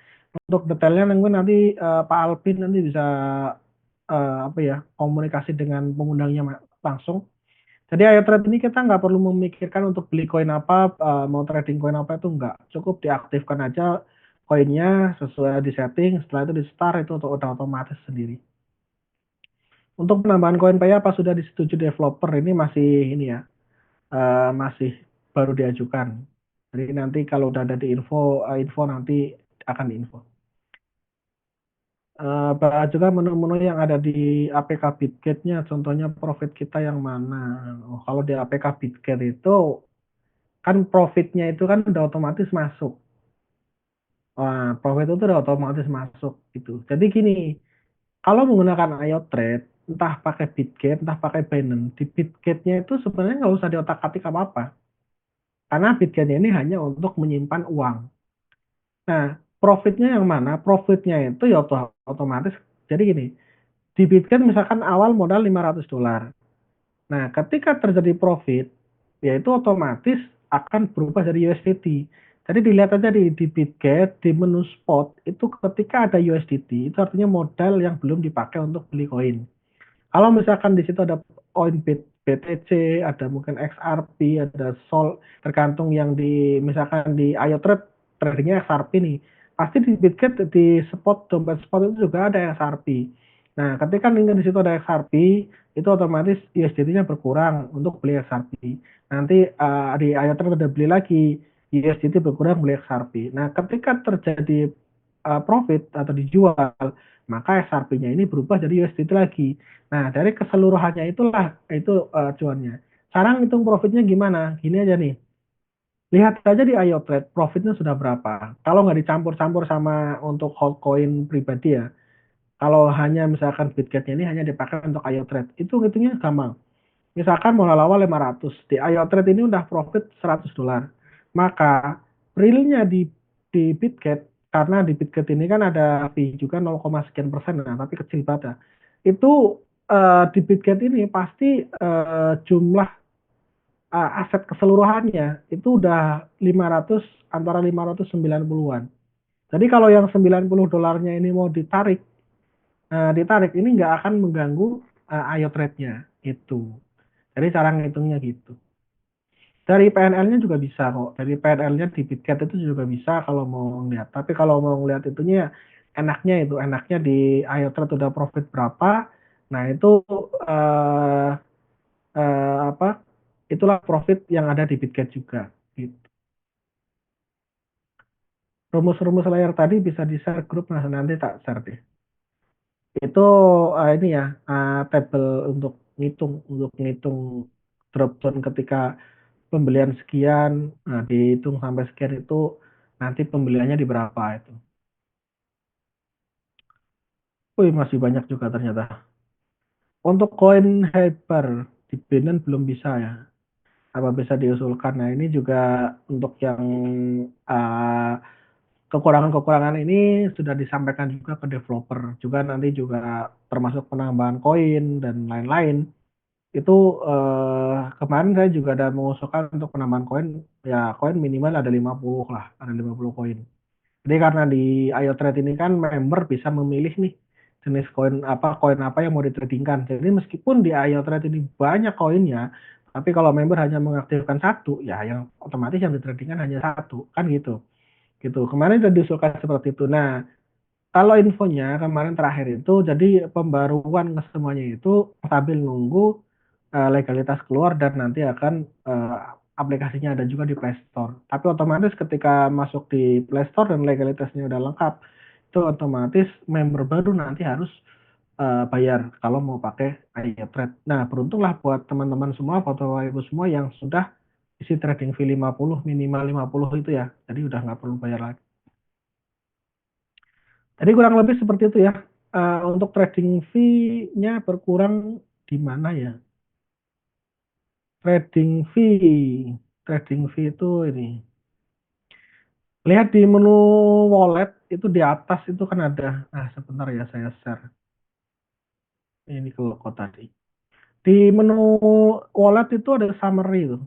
Untuk detailnya nanti Pak Alvin nanti bisa apa ya komunikasi dengan pengundangnya langsung. Jadi IO Trade ini kita nggak perlu memikirkan untuk beli koin apa, mau trading koin apa itu nggak. Cukup diaktifkan aja koinnya sesuai di setting, setelah itu di start itu udah otomatis sendiri. Untuk penambahan koin pay apa sudah disetujui developer ini masih ini ya, masih baru diajukan. Jadi nanti kalau udah ada di info nanti akan diinfo. Banyak juga menu-menu yang ada di APK Bitget-nya, contohnya profit kita yang mana. Oh, kalau di APK Bitget itu kan profitnya itu kan udah otomatis masuk. Wah, profit itu udah otomatis masuk gitu. Jadi gini, kalau menggunakan IO Trade, entah pakai Bitget, entah pakai Binance, di Bitgetnya itu sebenarnya nggak usah diotak-atik apa-apa. Karena Bitgetnya ini hanya untuk menyimpan uang. Nah, profitnya yang mana? Profitnya itu ya otomatis. Jadi gini, di Bitget misalkan awal modal $500. Nah, ketika terjadi profit, yaitu otomatis akan berubah dari USDT. Jadi dilihat aja di Bitget, di menu spot, itu ketika ada USDT, itu artinya modal yang belum dipakai untuk beli koin. Kalau misalkan di situ ada koin BTC, ada mungkin XRP, ada Sol, tergantung yang di misalkan di IO Trade tradingnya XRP nih. Pasti di Bitget di spot dompet spot itu juga ada XRP. Nah, ketika link di situ ada XRP, itu otomatis USDT-nya berkurang untuk beli XRP. Nanti di IO Trade ada beli lagi, USDT berkurang beli XRP. Nah, ketika terjadi profit atau dijual, maka XRP-nya ini berubah jadi USDT lagi. Nah, dari keseluruhannya itulah itu cuannya. Sekarang hitung profitnya gimana? Gini aja nih. Lihat aja di IO Trade profitnya sudah berapa. Kalau nggak dicampur-campur sama untuk hold coin pribadi ya. Kalau hanya misalkan Bitgetnya ini hanya dipakai untuk IO Trade, itu hitungnya gampang. Misalkan modal awal 500, di IO Trade ini udah profit $100. Maka realnya di Bitget, karena di Bitget ini kan ada fee juga 0, sekian persen, nah, tapi kecil banget. Itu di Bitget ini pasti jumlah aset keseluruhannya itu udah 500 antara 590-an. Jadi kalau yang $90 ini mau ditarik ini nggak akan mengganggu IO trade-nya itu. Jadi cara ngitungnya gitu. Dari PNL-nya juga bisa kok. Dari PNL-nya di Bitget itu juga bisa kalau mau ngeliat. Tapi kalau mau ngeliat itunya ya enaknya di IO trade udah profit berapa. Nah, itu eh, apa? Itulah profit yang ada di Bitget juga. Gitu. Rumus-rumus layar tadi bisa di share grup, nah nanti tak share deh. Itu ini ya tabel untuk ngitung drop zone ketika pembelian sekian, nah dihitung sampai sekian itu nanti pembeliannya di berapa itu. Wih, masih banyak juga ternyata. Untuk koin Hyper di Binance belum bisa ya. Apa bisa diusulkan? Nah, ini juga untuk yang uh, kekurangan-kekurangan ini sudah disampaikan juga ke developer. Juga nanti juga termasuk penambahan koin dan lain-lain. Itu kemarin saya juga ada mengusulkan untuk penambahan koin, ya koin minimal ada 50 lah, ada 50 koin. Jadi karena di IO Trade ini kan member bisa memilih nih jenis koin apa yang mau ditradingkan. Jadi meskipun di IO Trade ini banyak koinnya, tapi kalau member hanya mengaktifkan satu, ya yang otomatis yang ditradingkan hanya satu, kan gitu. Gitu. Kemarin sudah diusulkan seperti itu. Nah, kalau infonya kemarin terakhir itu, jadi pembaruan ke semuanya itu sambil nunggu legalitas keluar dan nanti akan eh, aplikasinya ada juga di Play Store. Tapi otomatis ketika masuk di Play Store dan legalitasnya udah lengkap, itu otomatis member baru nanti harus bayar kalau mau pakai iTrade. Nah, beruntunglah buat teman-teman semua, buat bapak ibu semua yang sudah isi trading fee 50 minimal 50 itu ya. Jadi udah nggak perlu bayar lagi. Jadi kurang lebih seperti itu ya. Untuk trading fee-nya berkurang di mana ya? Trading fee. Trading fee itu ini. Lihat di menu wallet itu di atas itu kan ada. Nah, sebentar ya saya share. Ini ke logo tadi. Di menu wallet itu ada summary itu.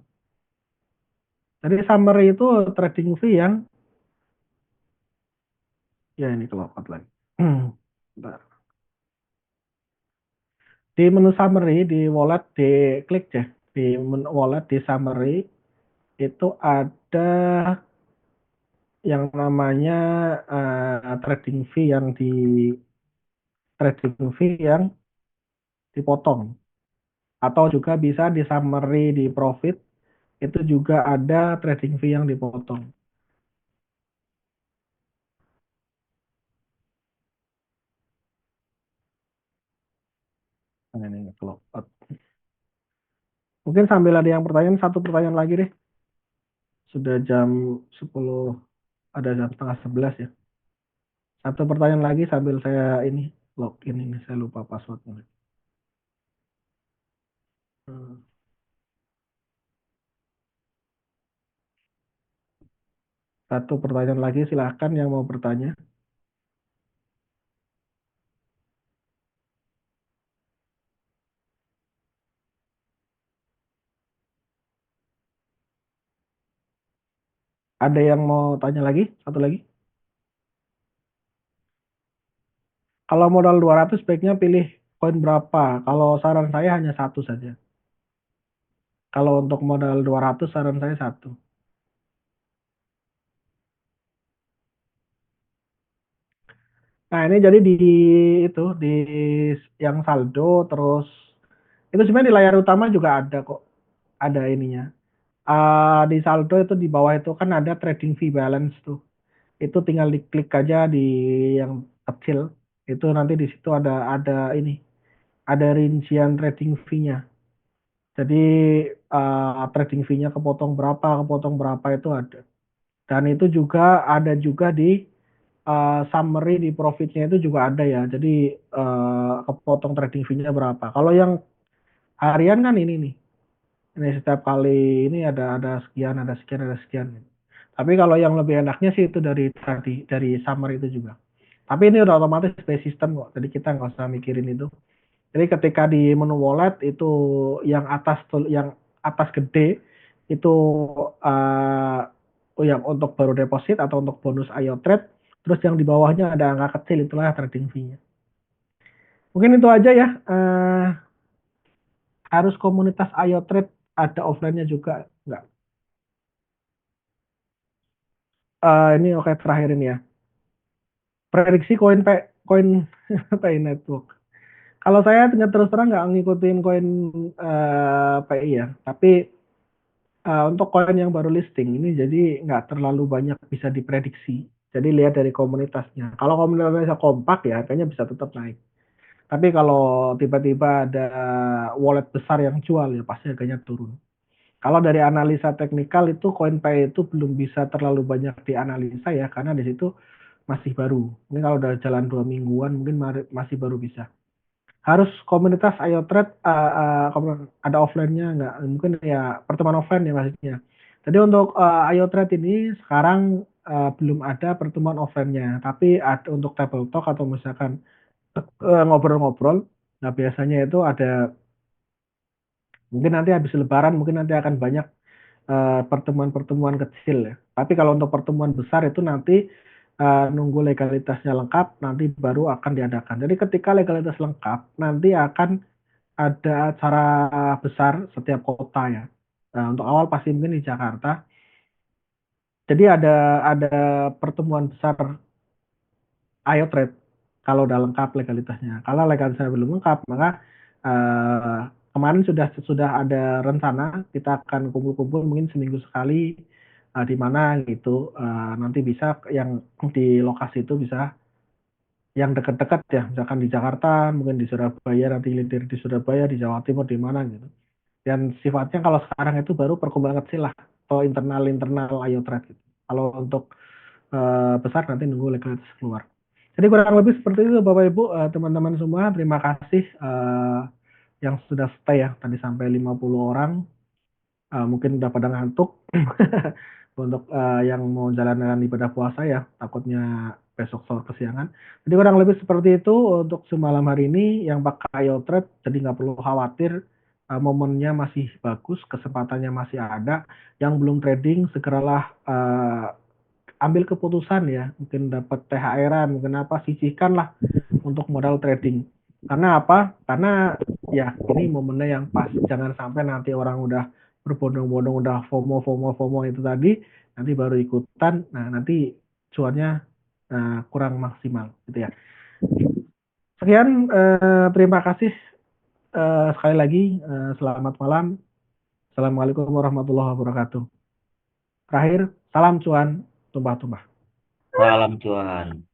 Jadi summary itu trading fee yang ya ini ke logo lagi. Bentar. Di menu summary di wallet di klik deh di menu wallet di summary itu ada yang namanya trading fee yang dipotong atau juga bisa di summary di profit itu juga ada trading fee yang dipotong. Nah, ini kalau mungkin sambil ada yang pertanyaan satu pertanyaan lagi deh. Sudah jam 10 ada jam setengah 11 ya. Satu pertanyaan lagi sambil saya ini login ini saya lupa passwordnya. Hmm. Satu pertanyaan lagi silahkan yang mau bertanya. Ada yang mau tanya lagi? Satu lagi. Kalau modal 200 baiknya pilih koin berapa? Kalau saran saya hanya satu saja. Kalau untuk modal 200 saran saya satu. Nah, ini jadi di itu di yang saldo terus itu sebenarnya di layar utama juga ada kok. Ada ininya. Di saldo itu di bawah itu kan ada trading fee balance tuh. Itu tinggal diklik aja di yang kecil. Itu nanti di situ ada ini, ada rincian trading fee-nya. Jadi trading fee-nya kepotong berapa itu ada. Dan itu juga ada juga di summary di profitnya itu juga ada ya. Jadi kepotong trading fee-nya berapa. Kalau yang harian kan ini nih. Ini setiap kali ini ada sekian, ada sekian, ada sekian. Tapi kalau yang lebih enaknya sih itu dari tadi dari summary itu juga. Tapi ini udah otomatis by system kok. Jadi kita nggak usah mikirin itu. Jadi ketika di menu wallet itu yang atas yang atas gede itu uh, yang untuk baru deposit atau untuk bonus IO trade. Terus yang di bawahnya ada angka kecil itulah trading fee-nya. Mungkin itu aja ya. Harus komunitas IO trade ada offline-nya juga nggak? Ini oke terakhir ini ya. Prediksi koin Pay Network. Kalau saya terus terang nggak ngikutin koin PI ya, tapi untuk koin yang baru listing ini jadi nggak terlalu banyak bisa diprediksi. Jadi lihat dari komunitasnya. Kalau komunitasnya kompak ya kayaknya bisa tetap naik. Tapi kalau tiba-tiba ada wallet besar yang jual ya pasti harganya turun. Kalau dari analisa teknikal itu CoinPay itu belum bisa terlalu banyak dianalisa ya karena di situ masih baru. Mungkin kalau udah jalan 2 mingguan mungkin masih baru bisa. Harus komunitas Ayo Trade ada offline-nya nggak? Mungkin ya pertemuan offline ya maksudnya. Jadi untuk Ayo Trade ini sekarang belum ada pertemuan offline-nya, tapi ada untuk table talk atau misalkan ngobrol-ngobrol. Nah biasanya itu ada mungkin nanti habis Lebaran mungkin nanti akan banyak pertemuan-pertemuan kecil ya. Tapi kalau untuk pertemuan besar itu nanti nunggu legalitasnya lengkap, nanti baru akan diadakan. Jadi ketika legalitas lengkap, nanti akan ada acara besar setiap kota ya. Nah, untuk awal pasti mungkin di Jakarta. Jadi ada pertemuan besar Ayo Trade kalau udah lengkap legalitasnya. Kalau legalitasnya belum lengkap, maka eh, kemarin sudah ada rencana kita akan kumpul-kumpul mungkin seminggu sekali di mana gitu. Nanti bisa yang di lokasi itu bisa yang dekat-dekat ya, misalkan di Jakarta, mungkin di Surabaya, nanti di Surabaya, di Jawa Timur, di mana gitu. Dan sifatnya kalau sekarang itu baru perkembangan kecil lah, atau internal-internal Ayo Trade gitu. Kalau untuk besar nanti nunggu legalitas keluar. Jadi kurang lebih seperti itu Bapak Ibu, teman-teman semua. Terima kasih yang sudah stay ya, tadi sampai 50 orang. Mungkin udah pada ngantuk. untuk yang mau jalan-jalan ibadah puasa ya, takutnya besok sore kesiangan. Jadi kurang lebih seperti itu untuk semalam hari ini yang pakai trade, jadi nggak perlu khawatir, momennya masih bagus, kesempatannya masih ada. Yang belum trading segeralah ambil keputusan ya, mungkin dapat THR-an, mungkin apa, sisihkanlah untuk modal trading. Karena apa? Karena ya ini momennya yang pas. Jangan sampai nanti orang udah berbondong-bondong, udah FOMO itu tadi, nanti baru ikutan. Nah, nanti cuannya kurang maksimal gitu ya. Sekian, terima kasih sekali lagi. Selamat malam. Assalamualaikum warahmatullahi wabarakatuh. Terakhir, salam cuan, tumpah-tumpah. Salam cuan.